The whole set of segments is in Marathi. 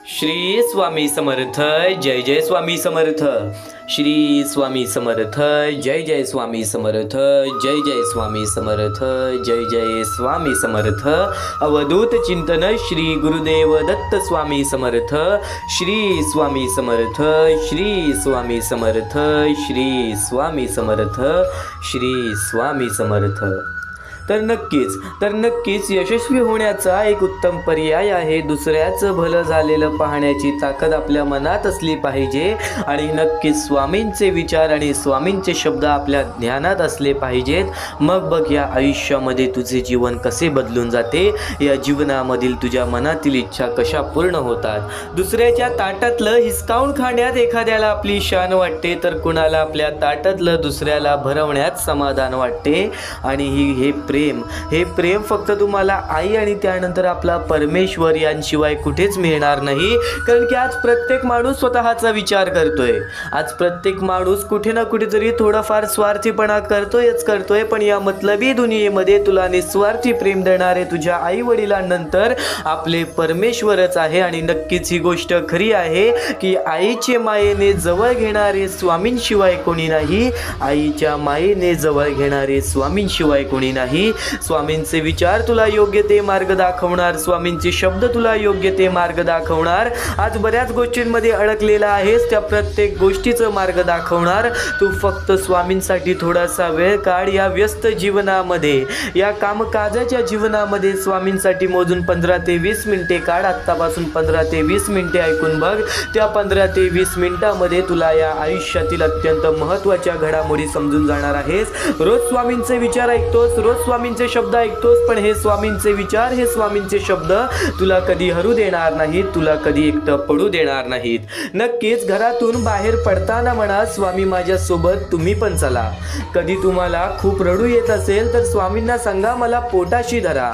श्री स्वामी समर्थ. जय जय स्वामी समर्थ. श्री स्वामी समर्थ. जय जय स्वामी समर्थ. जय जय स्वामी समर्थ. जय जय स्वामी समर्थ. अवधूत चिंतन श्री गुरुदेव दत्त स्वामी समर्थ. श्री स्वामी समर्थ. श्री स्वामी समर्थ. श्री स्वामी समर्थ. श्री स्वामी समर्थ. तर नक्कीच यशस्वी होण्याचा एक उत्तम पर्याय आहे दुसऱ्याचं भलं झालेलं पाहण्याची ताकद आपल्या मनात असली पाहिजे. आणि नक्कीच स्वामींचे विचार आणि स्वामींचे शब्द आपल्या ध्यानात असले पाहिजेत. मग बघ या आयुष्यामध्ये तुझे जीवन कसे बदलून जाते, या जीवनामधील तुझ्या मनातील इच्छा कशा पूर्ण होतात. दुसऱ्याच्या ताटातलं हिसकावून खाण्यात एखाद्याला आपली शान वाटते, तर कुणाला आपल्या ताटातलं दुसऱ्याला भरवण्यात समाधान वाटते. आणि हे प्रेम फक्त तुम्हाला आई आणि त्यानंतर आपला परमेश्वर यांशिवाय कुठेच मिळणार नाही. कारण की आज प्रत्येक माणूस स्वतःचा विचार करतोय. आज प्रत्येक माणूस कुठे ना कुठेतरी थोडाफार स्वार्थीपणा करतोय. पण या मतलबी दुनियेमध्ये तुला निस्वार्थी प्रेम देणारे तुझ्या आई वडिलांनंतर आपले परमेश्वरच आहे. आणि नक्कीच ही गोष्ट खरी आहे की आईचे मायेने जवळ घेणारे स्वामींशिवाय कोणी नाही. आईच्या मायेने जवळ घेणारे स्वामींशिवाय कोणी नाही. स्वामींचे विचार तुला योग्य ते मार्ग दाखवणार. स्वामींचे शब्द तुला योग्य ते मार्ग दाखवणार. आज बऱ्याच गोष्टींमध्ये अडकलेला आहेस, त्या प्रत्येक गोष्टीचं मार्ग दाखवणार. तू फक्त स्वामींसाठी थोडासा वेळ काढ. या व्यस्त जीवनामध्ये, या कामकाजाच्या जीवनामध्ये स्वामींसाठी मोजून 15 ते 20 मिनिटे काढ. आत्तापासून 15 ते 20 मिनिटे ऐकून बघ. त्या 15 ते 20 मिनिटामध्ये तुला या आयुष्यातील अत्यंत महत्त्वाच्या घडामोडी समजून जाणार आहेस. रोज स्वामींचे विचार ऐकतोस, रोज स्वामींचे शब्द ऐकतोस, पण हे स्वामींचे विचार, हे स्वामींचे शब्द तुला कधी हरू देणार नाहीत, तुला कधी एकटं पडू देणार नाहीत. नक्कीच घरातून बाहेर पडताना म्हणा, स्वामी माझ्यासोबत, तुम्ही पण चला. कधी तुम्हाला खूप रडू येत असेल तर स्वामींना सांगा, मला पोटाशी धरा.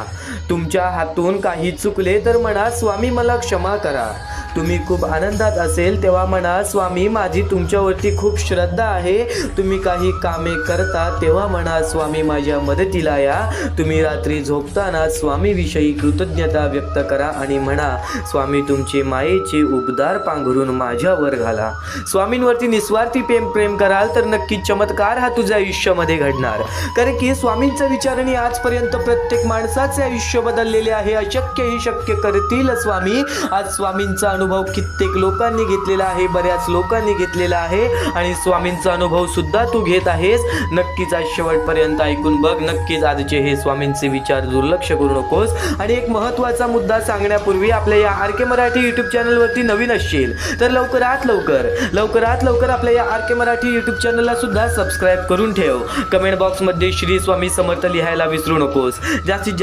तुमच्या हातून काही चुकले तर म्हणा, स्वामी मला क्षमा करा. तुम्ही खूप आनंदात असेल तेव्हा म्हणा, स्वामी माझी तुमच्यावरती खूप श्रद्धा आहे. तुम्ही काही कामे करता तेव्हा म्हणा, स्वामी माझ्या मदतीला या. तुम्ही रात्री झोपताना स्वामीविषयी कृतज्ञता व्यक्त करा आणि म्हणा, स्वामी तुमचे मायेचे उबदार पांघरून माझ्यावर घाला. स्वामींवरती निस्वार्थी प्रेम कराल तर नक्की चमत्कार हा तुझ्या आयुष्यामध्ये घडणार. कारण की स्वामींचा विचाराने आजपर्यंत प्रत्येक माणसाचे आयुष्य बदललेले आहे. अशक्य ही शक्य करतील स्वामी. आज स्वामींचा अनुभव कित्येक लोकांनी घेतलेला आहे, बऱ्याच लोकांनी घेतलेला आहे. आणि स्वामींचा अनुभव सुद्धा तू घेत आहेस. नक्कीच आज शेवटपर्यंत ऐकून बघ. नक्कीच आजचे हे स्वामींचे विचार दुर्लक्ष करू नकोस. आणि एक महत्त्वाचा मुद्दा सांगण्यापूर्वी, आपल्या या आर के मराठी यूट्यूब चॅनलवरती नवीन असशील तर लवकरात लवकर आपल्या या आर के मराठी यूट्यूब चॅनलला सुद्धा सबस्क्राईब करून ठेव. कमेंट बॉक्समध्ये श्री स्वामी समर्थ लिहायला विसरू नकोस. जास्तीत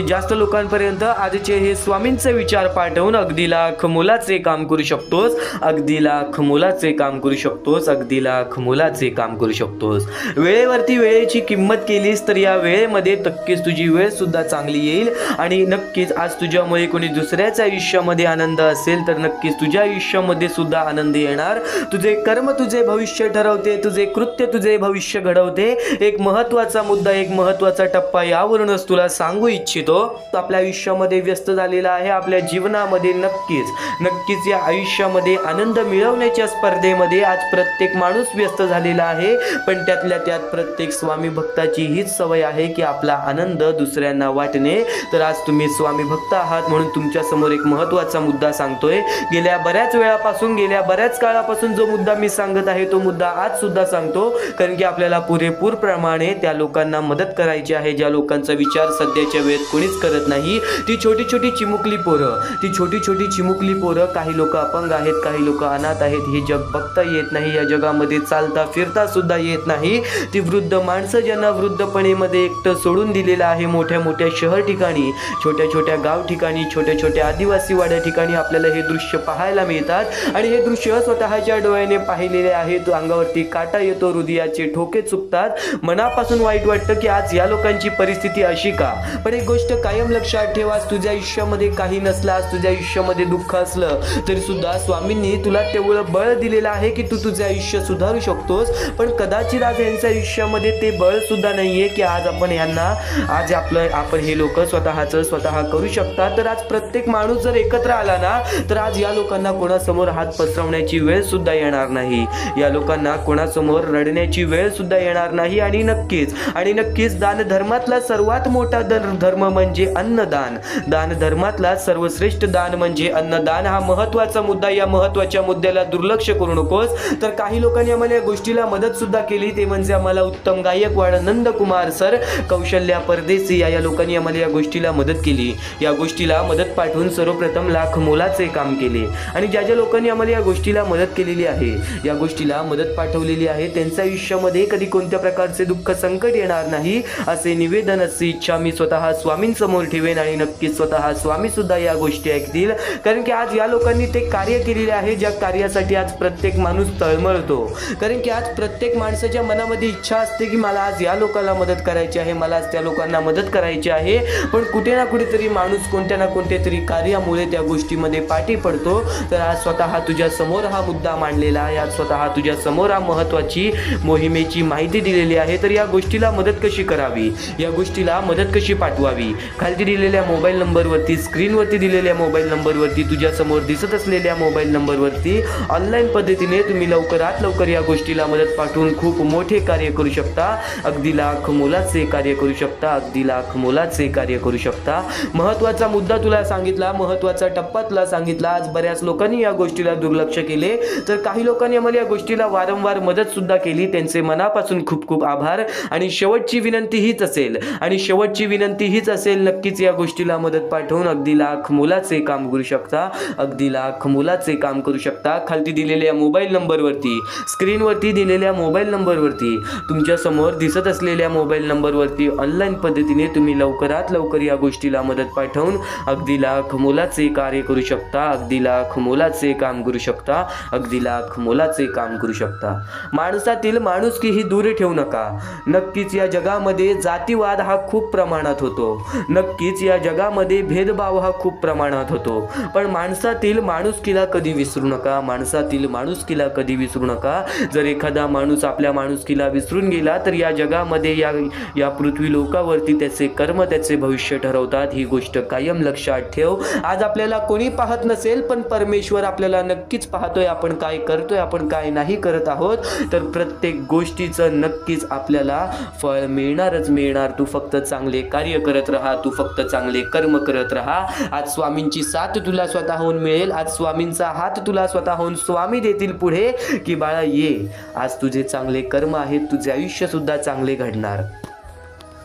जास्त लोकांपर्यंत आजचे हे स्वामींचे विचार पाठवून अगदी लाख मोलाचे काम करू शकतोस. वेळेवरती वेळेची किंमत केलीस तर या वेळेमध्ये नक्कीच तुझी वेळ सुद्धा चांगली येईल. आणि नक्कीच आज तुझ्यामुळे कोणी दुसऱ्याच्या आयुष्यामध्ये आनंद असेल तर नक्कीच तुझ्या आयुष्यामध्ये सुद्धा आनंद येणार. तुझे कर्म तुझे भविष्य ठरवते, तुझे कृत्य तुझे भविष्य घडवते. एक महत्त्वाचा मुद्दा, एक महत्त्वाचा टप्पा यावरूनच तुला सांगू इच्छितो. आपल्या आयुष्यामध्ये व्यस्त झालेला आहे. आपल्या जीवनामध्ये नक्कीच या आयुष्यामध्ये आनंद मिळवण्याच्या स्पर्धेमध्ये आज प्रत्येक माणूस व्यस्त झालेला आहे. पण त्यातल्या त्यात प्रत्येक स्वामी भक्ताची हीच सवय आहे की आपला आनंद दुसऱ्यांना वाटणे. तर आज तुम्ही स्वामी भक्त आहात म्हणून तुमच्या समोर एक महत्त्वाचा मुद्दा सांगतोय. गेल्या बऱ्याच काळापासून जो मुद्दा मी सांगत आहे तो मुद्दा आज सुद्धा सांगतो. कारण की आपल्याला पुरेपूर प्रमाणे त्या लोकांना मदत करायची आहे ज्या लोकांचा विचार सध्याच्या वेळेत कोणीच करत नाही. ती छोटी छोटी चिमुकली पोरं, काही लोक अपंग आहेत, काही लोक अनाथ आहेत. हे जग बघता येत नाही, या जगामध्ये चालता फिरता सुद्धा येत नाही. ती वृद्ध माणसं ज्यांना वृद्धपणेमध्ये एकटं सोडून दिलेलं आहे. मोठ्या शहर ठिकाणी, छोट्या गाव ठिकाणी, छोट्या आदिवासी वाड्या ठिकाणी आपल्याला हे दृश्य पाहायला मिळतात. आणि हे दृश्य स्वतःच्या डोळ्याने पाहिलेले आहे. तो अंगावरती काटा येतो, हृदयाचे ठोके चुकतात. मनापासून वाईट वाटतं की आज या लोकांची परिस्थिती अशी का. पण एक गोष्ट कायम लक्षात ठेवा, तुझ्या आयुष्यामध्ये काही नसला, तुझ्या तुझ्या आयुष्यामध्ये दुःख असलं तरी सुद्धा स्वामींनी तुला तेवढं बळ दिलेलं आहे की तू तुझं आयुष्य सुधारू शकतोस. पण कदाचित आज यांच्या आयुष्यामध्ये ते बळ सुद्धा नाहीये की आज आपण हे लोक स्वतः करू शकतात. तर आज प्रत्येक माणूस जर एकत्र आला ना तर आज या लोकांना कोणासमोर हात पसरवण्याची वेळ सुद्धा येणार नाही. या लोकांना कोणासमोर रडण्याची वेळ सुद्धा येणार नाही. आणि नक्कीच दान धर्मातला सर्वात मोठा धर्म म्हणजे अन्नदान. दान धर्मातला सर्वश्रेष्ठ दान म्हणजे अन्नदान. हा महत्वाचा मुद्दा. या महत्वाच्या मुद्द्याला दुर्लक्ष करू नकोस. तर काही लोकांनी आम्हाला या गोष्टीला मदत सुद्धा केली. ते म्हणजे आम्हाला उत्तम गायकवाड, नंदकुमार सर, कौशल्या परदेशी या लोकांनी आम्हाला या गोष्टीला मदत केली. या गोष्टीला मदत पाठवून सर्वप्रथम लाख मोलाचे काम केले. आणि ज्या लोकांनी आम्हाला या गोष्टीला मदत केलेली आहे, या गोष्टीला मदत पाठवलेली आहे, त्यांच्या आयुष्यामध्ये कधी कोणत्या प्रकारचे दुःख संकट येणार नाही असे निवेदन, अशी इच्छा मी स्वतः स्वामींसमोर ठेवेन. आणि नक्कीच स्वतः स्वामी सुद्धा या गोष्टी ऐकतील. कारण की आज या लोकांनी ते कार्य केलेले आहे ज्या कार्यासाठी आज प्रत्येक माणूस तळमळतो. कारण की आज प्रत्येक माणसाच्या मनामध्ये इच्छा असते की मला आज या लोकांना मदत करायची आहे, मला आज त्या लोकांना मदत करायची आहे. पण कुठे ना कुठेतरी माणूस कोणत्या ना कोणत्या तरी कार्यामुळे त्या गोष्टीमध्ये पाठी पडतो. तर आज स्वतः तुझ्या समोर हा मुद्दा मांडलेला आहे. आज स्वतः तुझ्या समोर हा महत्वाची मोहिमेची माहिती दिलेली आहे. तर या गोष्टीला मदत कशी करावी, या गोष्टीला मदत कशी पाठवावी, खालती दिलेल्या मोबाईल नंबरवरती, स्क्रीनवरती दिलेल्या मोबाईल नंबरवरती, तुझ्या समोर दिसत असलेल्या मोबाईल नंबरवरती ऑनलाईन पद्धतीने तुम्ही लवकरात लवकर या गोष्टीला मदत पाठवून खूप मोठे कार्य करू शकता. अगदी लाख मोलाचे कार्य करू शकता. अगदी लाख मोलाचे कार्य करू शकता. महत्वाचा मुद्दा तुला सांगितला, महत्वाचा टप्पा तुला सांगितला. आज बऱ्याच लोकांनी या गोष्टीला दुर्लक्ष केले. तर काही लोकांनी आम्हाला या गोष्टीला वारंवार मदत सुद्धा केली. त्यांचे मनापासून खूप खूप आभार. आणि शेवटची विनंती हीच असेल, नक्कीच या गोष्टीला मदत पाठवून अगदी लाख मोलाचे काम करू शकता. अगदी लाख मोलाचे काम करू शकता. खालती दिलेल्या मोबाईल नंबरवरती, स्क्रीनवरती दिलेल्या मोबाईल नंबरवरती, तुमच्या समोर दिसत असलेल्या मोबाईल नंबरवरती ऑनलाईन पद्धतीने तुम्ही लवकरात लवकर या गोष्टीला मदत पाठवून अगदी लाख मोलाचे कार्य करू शकता. अगदी लाख मोलाचे काम करू शकता. अगदी लाख मोलाचे काम करू शकता. माणसातील माणुसकी ही दूर ठेवू नका. नक्कीच या जगामध्ये जातीवाद हा खूप प्रमाणात होतो. नक्कीच या जगामध्ये भेदभाव हा खूप प्रमाणात होतो. पण माणसातील माणुसकीला कधी विसरू नका. माणसातील माणुसकीला कधी विसरू नका. जर एखादा माणूस आपल्या माणुसकीला विसरून गेला तर या जगामध्ये या पृथ्वी लोकावरती त्याचे कर्म त्याचे भविष्य ठरवतात. ही गोष्ट कायम लक्षात ठेव. आज आपल्याला कोणी पाहत नसेल पण परमेश्वर आपल्याला नक्कीच पाहतोय. आपण काय करतोय, आपण काय नाही करत आहोत. तर प्रत्येक गोष्टीचं नक्कीच आपल्याला फळ मिळणारच मिळणार. तू फक्त चांगले कार्य करत राहा. तू फक्त चांगले कर्म करत राहा. आज स्वामींची साथ तुला स्वतःहून मिळेल. आज स्वामींचा हात तुला स्वतःहून स्वामी देतील पुढे की बाळा ये, आज तुझे चांगले कर्म आहेत, तुझे आयुष्य सुद्धा चांगले घडणार.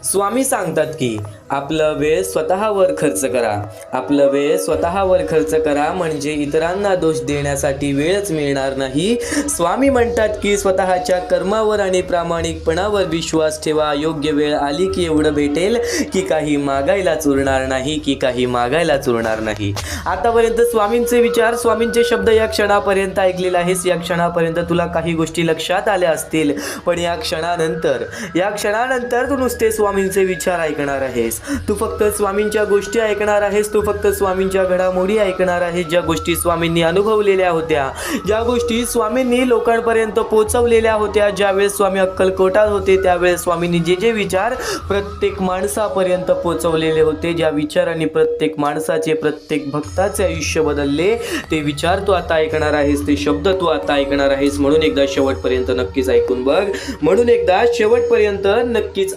स्वामी सांगतात की आपला वेळ स्वतःवर खर्च करा. आपला वेळ स्वतःवर खर्च करा म्हणजे इतरांना दोष देण्यासाठी वेळच मिळणार नाही. स्वामी म्हणतात की स्वतःच्या कर्मावर आणि प्रामाणिकपणावर विश्वास ठेवा. योग्य वेळ आली की एवढं भेटेल की काही मागायलाच उरणार नाही, की काही मागायलाच उरणार नाही. आतापर्यंत स्वामींचे विचार, स्वामींचे शब्द या क्षणापर्यंत ऐकलेले आहेस. या क्षणापर्यंत तुला काही गोष्टी लक्षात आल्या असतील. पण या क्षणानंतर तू नुसते स्वामींचे विचार ऐकणार आहेस. तू फक्त स्वामींच्या गोष्टी ऐकणार आहेस. तू फक्त स्वामींच्या घडामोडी ऐकणार आहेस. ज्या गोष्टी स्वामींनी अनुभवलेल्या होत्या, ज्या गोष्टी स्वामींनी लोकांपर्यंत पोहोचवलेल्या होत्या. ज्यावेळेस स्वामी अक्कलकोटात होते त्यावेळेस स्वामींनी जे विचार प्रत्येक माणसापर्यंत पोहोचवलेले होते, ज्या विचारांनी प्रत्येक माणसाचे, प्रत्येक भक्ताचे आयुष्य बदलले, ते विचार तू आता ऐकणार आहेस. ते शब्द तू आता ऐकणार आहेस. म्हणून एकदा शेवटपर्यंत नक्कीच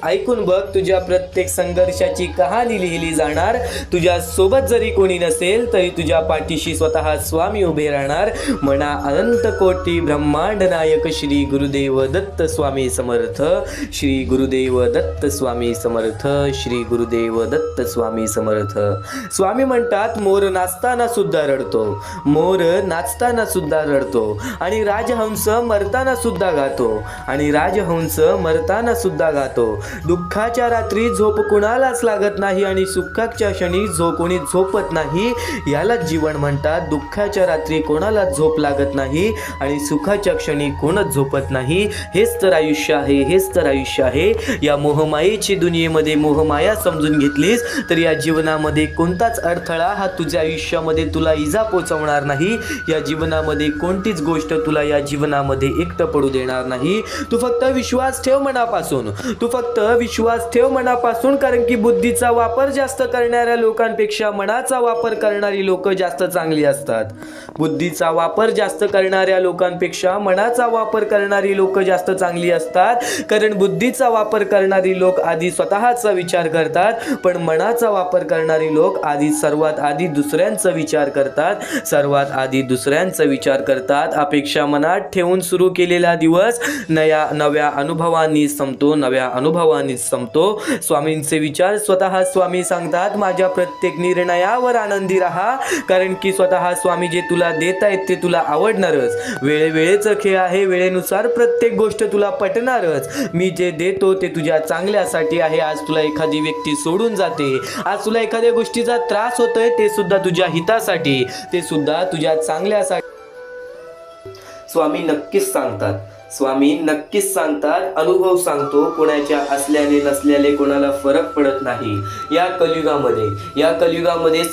ऐकून बघ. तुझ्या प्रत्येक संघर्षाची कहाणी लिहिली जाणार. तुझ्या सोबत जरी कोणी नसेल तरी तुझ्या पाठीशी स्वतः स्वामी उभे राहणार. म्हणा अनंत कोटी ब्रह्मांड नायक श्री गुरुदेव दत्त स्वामी समर्थ. श्री गुरुदेव दत्त स्वामी समर्थ. श्री गुरुदेव दत्त स्वामी समर्थ. स्वामी म्हणतात मोर नाचताना सुद्धा रडतो. मोर नाचताना सुद्धा रडतो. आणि राजहंस मरताना सुद्धा गातो. आणि राजहंस मरताना सुद्धा गातो. दुःखाच्या रात्री झोप कुणालाच सुखास लागत नाही आणि सुखाच्या क्षणी कोणी झोपत नाही, याला जीवन म्हणतात. दुःखाच्या रात्री कोणाला झोप लागत नाही आणि सुखाच्या क्षणी कोणच झोपत नाही. हेच तर आयुष्य आहे, हेच तर आयुष्य आहे. या मोहमायेची दुनियेमध्ये मोहमाया समजून घेतलीस तर या जीवनामध्ये कोणताच अडथळा हा तुझ्या आयुष्यामध्ये तुला इजा पोचवणार नाही. या जीवनामध्ये कोणतीच गोष्ट तुला या जीवनामध्ये एकटं पडू देणार नाही. तू फक्त विश्वास ठेव मनापासून, तू फक्त विश्वास ठेव मनापासून. कारण की बुद्धीचा वापर जास्त करणाऱ्या लोकांपेक्षा मनाचा वापर करणारी लोक जास्त चांगली असतात. बुद्धीचा वापर जास्त करणाऱ्या लोकांपेक्षा मनाचा वापर करणारी लोक जास्त चांगली असतात. कारण बुद्धीचा वापर करणारी लोक आधी स्वतःचा विचार करतात, पण मनाचा वापर करणारी लोक सर्वात आधी दुसऱ्यांचा विचार करतात, सर्वात आधी दुसऱ्यांचा विचार करतात. अपेक्षा मनात ठेवून सुरू केलेला दिवस नव्या अनुभवांनी संपतो, नव्या अनुभवांनी संपतो. स्वामींचे विचार स्वतः स्वामी सांगतात, माझ्या प्रत्येक निर्णयावर आनंदी राहा. कारण की स्वतः स्वामी जे तुला देत आहेत ते तुला आवडणारच. वेळेचा खेळ आहे, वेळेनुसार प्रत्येक गोष्ट तुला पटणारच. मी जे देतो ते तुझ्या चांगल्यासाठी आहे. आज तुला एखादी व्यक्ती सोडून जाते, आज तुला एखाद्या गोष्टीचा त्रास होतोय, ते सुद्धा तुझ्या हितासाठी, ते सुद्धा तुझ्या चांगल्यासाठी. स्वामी नक्कीच सांगतात, स्वामी नक्कीच सांगतात. अनुभव सांगतो, कोणाच्या असल्याने नसल्याने कोणाला फरक पडत नाही. या कलियुगामध्ये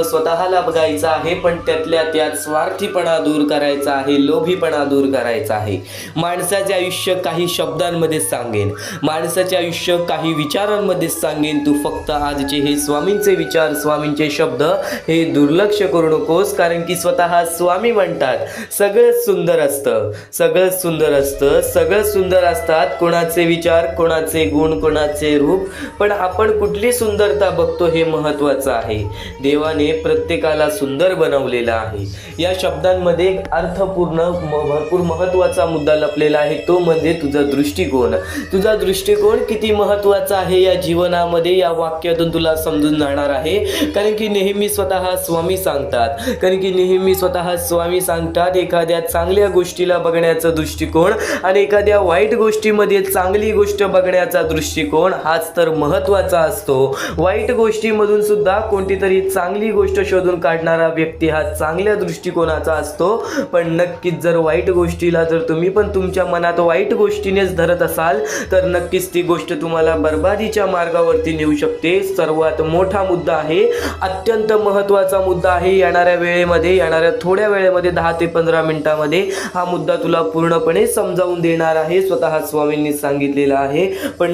स्वतःला बघायचं आहे, पण त्यातल्या त्यात स्वार्थीपणा दूर करायचा आहे, लोभीपणा दूर करायचा आहे. माणसाचे आयुष्य काही शब्दांमध्ये सांगेन, माणसाचे आयुष्य काही विचारांमध्ये सांगेन. तू फक्त आजचे हे स्वामींचे विचार, स्वामींचे शब्द हे दुर्लक्ष करू नकोस. कारण की स्वतः स्वामी म्हणतात, सगळं सुंदर असतं, सगळं सुंदर असतं, सगळं सुंदर असतात. कोणाचे विचार, कोणाचे गुण, कोणाचे रूप, पण आपण कुठली सुंदरता बघतो हे महत्त्वाचं आहे. देवाने प्रत्येकाला सुंदर बनवलेलं आहे. या शब्दांमध्ये एक अर्थपूर्ण भरपूर महत्त्वाचा मुद्दा लपलेला आहे, तो म्हणजे तुझा दृष्टिकोन. तुझा दृष्टिकोन किती महत्त्वाचा आहे या जीवनामध्ये, या वाक्यातून तुला समजून जाणार आहे. कारण की नेहमी स्वतः स्वामी सांगतात, कारण की नेहमी स्वतः स्वामी सांगतात, एखाद्या चांगल्या गोष्टीला बघण्याचा दृष्टिकोन आणि एखाद्या वाईट गोष्टीमध्ये चांगली गोष्ट बघण्याचा दृष्टिकोन हाच तर महत्त्वाचा असतो. वाईट गोष्टीमधून सुद्धा कोणती तरी चांगली गोष्ट शोधून काढणारा व्यक्ती हा चांगल्या दृष्टिकोनाचा असतो. पण नक्कीच जर वाईट गोष्टीला जर तुम्ही पण तुमच्या मनात वाईट गोष्टीनेच धरत असाल तर नक्कीच ती गोष्ट तुम्हाला बर्बादीच्या मार्गावरती नेऊ शकते. सर्वात मोठा मुद्दा आहे, अत्यंत महत्त्वाचा मुद्दा आहे. येणाऱ्या थोड्या वेळेमध्ये 10 ते 15 मिनिटांमध्ये हा मुद्दा तुला पूर्णपणे समजावून देणार आहे. स्वतः स्वामींनी सांगितलेलं आहे. पण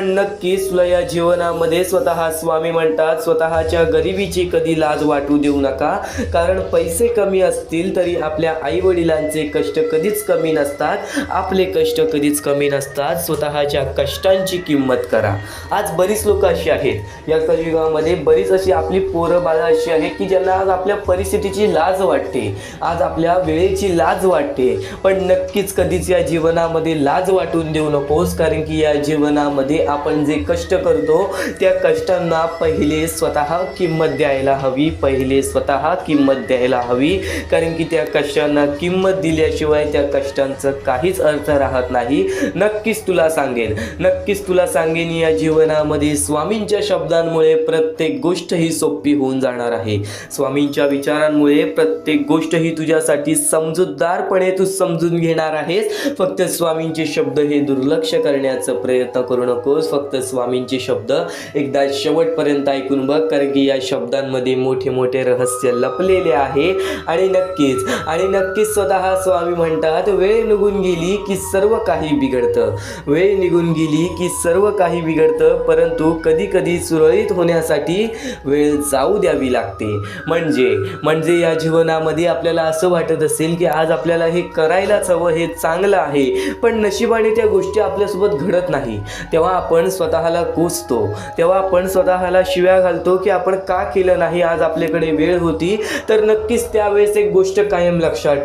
नक्कीच तुला या जीवनामध्ये स्वतः स्वामी म्हणतात, स्वतःच्या गरिबीची कधी लाज वाटू देऊ नका. कारण पैसे कमी असतील तरी आपल्या आई वडिलांचे कष्ट कधीच कमी नसतात, आपले कष्ट कधीच कमी नसतात. स्वतःच्या कष्टांची किंमत करा. आज बरीच लोक अशी आहेत या कलियुगामध्ये, बरीच अशी आपली पोरं बाळं अशी आहेत की ज्यांना आज आपल्या परिस्थितीची लाज वाटते, आज आपल्या वेळेची लाज वाटते. पण नक्कीच कधीच या जीवनामध्ये लाज वाटून देऊ नकोस. कारण की या जीवनामध्ये आपण जे कष्ट करतो त्या कष्टांना पहिले स्वतः किंमत द्यायला हवी, पहिले स्वतः किंमत द्यायला हवी. कारण की त्या कष्टांना किंमत दिल्याशिवाय त्या कष्टांचं काहीच अर्थ राहत नाही. नक्कीच तुला सांगेन या जीवनामध्ये स्वामींच्या शब्दांमुळे प्रत्येक गोष्ट ही सोपी होऊन जाणार आहे. स्वामींच्या विचारांमुळे प्रत्येक गोष्ट ही तुझ्यासाठी समजूतदारपणे तू समजून घेणार आहेस. फक्त स्वामींचे शब्द हे दुर्लक्ष करण्याचा प्रयत्न करू नकोस. फक्त स्वामींचे शब्द एकदा शेवटपर्यंत ऐकून बघ. कारण की या शब्दांमध्ये मोठे मोठे रहस्य लपलेले आहे. आणि नक्कीच स्वतः स्वामी म्हणतात, वेळ निघून गेली की सर्व काही बिघडतं, वेळ निघून गेली की सर्व काही बिघडतं. परंतु कधी कधी सुरळीत होण्यासाठी वेळ जाऊ द्यावी लागते. म्हणजे या जीवनामध्ये आपल्याला असं वाटत असेल की आज आपल्याला हे करायलाच हवं, हे चांगलं आहे, पण नशिबाने त्या गोष्टी आपल्यासोबत घडत नाही. तेव्हा आपण स्वतःला कोसतो, तेव्हा आपण स्वतःला शिव्या घालतो की आपण का केलं नाही, आज आपल्याकडे वेळ होती. तर नक्कीच त्यावेळेस एक गोष्ट कायम लक्षात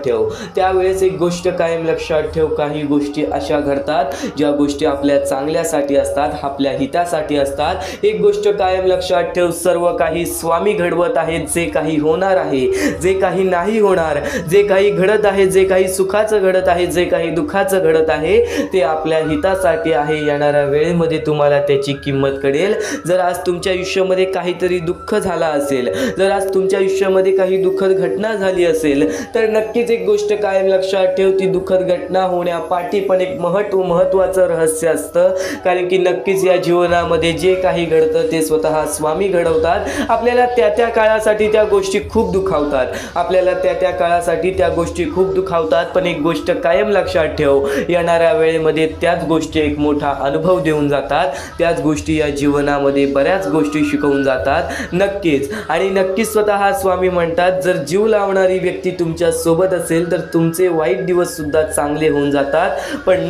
ठेव, काही गोष्टी अशा घडतात ज्या गोष्टी आपल्या चांगल्यासाठी असतात, आपल्या हितासाठी असतात. एक गोष्ट कायम लक्षात ठेव, सर्व काही स्वामी घडवत आहेत. जे काही होणार आहे, जे काही नाही होणार, जे काही घडत आहे, जे काही सुखाचं घडत आहे, जे काही दुःखाचं घडत आहे ते आपल्या हितासाठी आहे. येणाऱ्या वेळेमध्ये तुम्हाला त्याची किंमत कळेल. जर आज तुमच्या आयुष्यामध्ये काहीतरी दुःख झाला असेल, जर आज तुमच्या आयुष्यामध्ये काही दुःखद घटना झाली असेल, तर नक्कीच एक गोष्ट कायम लक्षात ठेव, ती दुःखद घटना होण्यापाठी पण एक महत्त्वाचं रहस्य असतं. कारण की नक्कीच या जीवनामध्ये जे काही घडतं ते स्वतः स्वामी घडवतात. आपल्याला त्या काळासाठी त्या गोष्टी खूप दुखावतात, आपल्याला त्या काळासाठी त्या गोष्टी खूप दुखावतात. पण एक गोष्ट कायम लक्षात ठेव, येणाऱ्या वेळेमध्ये त्याच गोष्टी एक मोठा अनुभव देऊन जातात. त्याच गोष्टी या जीवनामध्ये बऱ्याच गोष्टी शिकवून जातात. नक्कीच आणि नक्कीच स्वतः स्वामी म्हणतात, जर जीव लावणारी व्यक्ती तुमच्या सोबत असेल तर तुमचे वाईट दिवस सुद्धा चांगले होऊन जातात. पण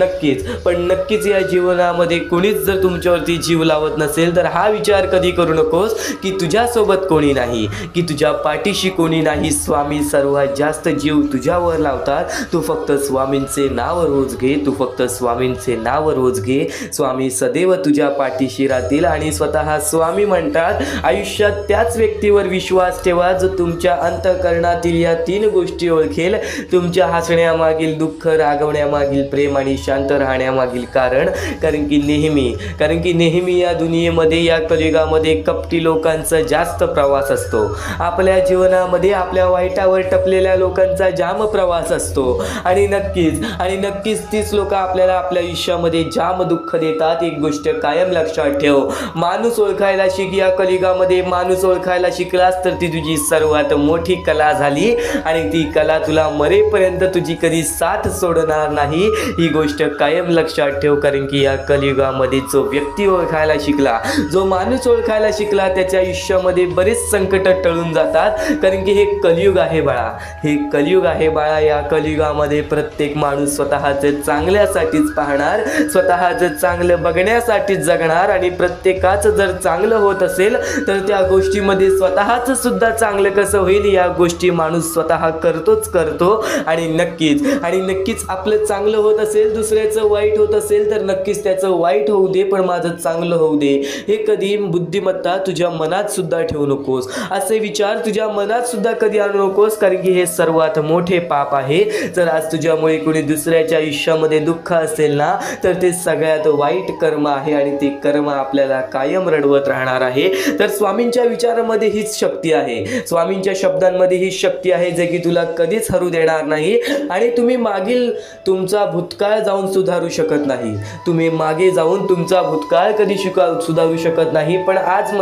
नक्कीच या जीवनामध्ये कोणीच जर तुमच्यावरती जीव लावत नसेल तर हा विचार कधी करू नकोस की तुझ्यासोबत कोणी नाही, की तुझ्या पाठीशी कोणी नाही. स्वामी सर्वात जास्त जीव तुझ्यावर लावतात. तू फक्त स्वामींचे नाव रोज घे, तू फक्त स्वामींचे नाव रोज घे. स्वामी सदैव तुझ्या पाठीशी राहतील. आणि स्वतः स्वामी म्हणतात, आयुष्यात त्याच व्यक्तीवर विश्वास ठेवा जो तुमच्या अंतःकरणातील या 3 गोष्टी ओळखेल. तुमच्या हसण्यामागील दुःख, रागवण्यामागील प्रेम आणि शांत राहण्यामागील कारण. कारण की नेहमी या दुनियेमध्ये, या कलियुगामध्ये कपटी लोकांचा जास्त प्रवास असतो. आपल्या जीवनामध्ये आपल्या वाईटावर टपलेल्या लोकांचा जाम प्रवास असतो. आणि नक्कीच तीच लोक आपल्याला आपल्या आयुष्यामध्ये जाम दुःख देतात. एक गोष्ट कायम लक्षात ठेव, माणूस ओळखायला शिक. या कलियुगामध्ये माणूस ओळखायला शिकलास तर ती तुझी सर्वात मोठी कला झाली. आणि ती कला तुला मरेपर्यंत तुझी कधी साथ सोडणार नाही. ही गोष्ट कायम लक्षात ठेव. कारण की या कलियुगामध्ये जो व्यक्ती ओळखायला शिकला, जो माणूस ओळखायला शिकला, त्याच्या आयुष्यामध्ये बरेच संकट टळून जातात. कारण की हे कलियुग आहे बाळा, हे कलियुग आहे बाळा. या कलियुगामध्ये प्रत्येक माणूस स्वतःचे चांगल्यासाठीच पाहणार, स्वतःचं चांगलं बघण्यासाठीच जगणार. आणि प्रत्येकाचं जर चांगलं होत असेल तर त्या गोष्टीमध्ये स्वतःचं सुद्धा चांगलं कसं होईल या गोष्टी माणूस स्वतः करतो. आणि नक्कीच आपलं चांगलं होत असेल, दुसऱ्याचं वाईट होत असेल तर नक्कीच त्याचं वाईट होऊ दे पण माझं चांगलं होऊ दे. हे कधी बुद्धिमत्ता तुझ्या मनात सुद्धा ठेवू नकोस. असे विचार तुझ्या मनात सुद्धा कधी आणू नकोस. कारण की हे सर्वात मोठे पाप आहे. जर आज तुझ्यामुळे कोणी दुसऱ्याच्या आयुष्यामध्ये दुःख असेल ना तर ते सगळ्यात वाईट कर्म आहे. आणि ते कर्म आपल्याला कायम रडवत राहणार आहे. तर स्वामींच्या विचारामध्ये हीच शक्ती आहे, स्वामींच्या शब्दांमध्ये हीच शक्ती आहे जे की तुला कधीच हरू देणार नाही. आणि तुम्ही मागील तुमचा भूतकाळ जाऊन सुधारू शकत नाही, तुम्ही मागे जाऊन तुमचा भूतकाळ कधी सुधारू शकत नाही. पण आज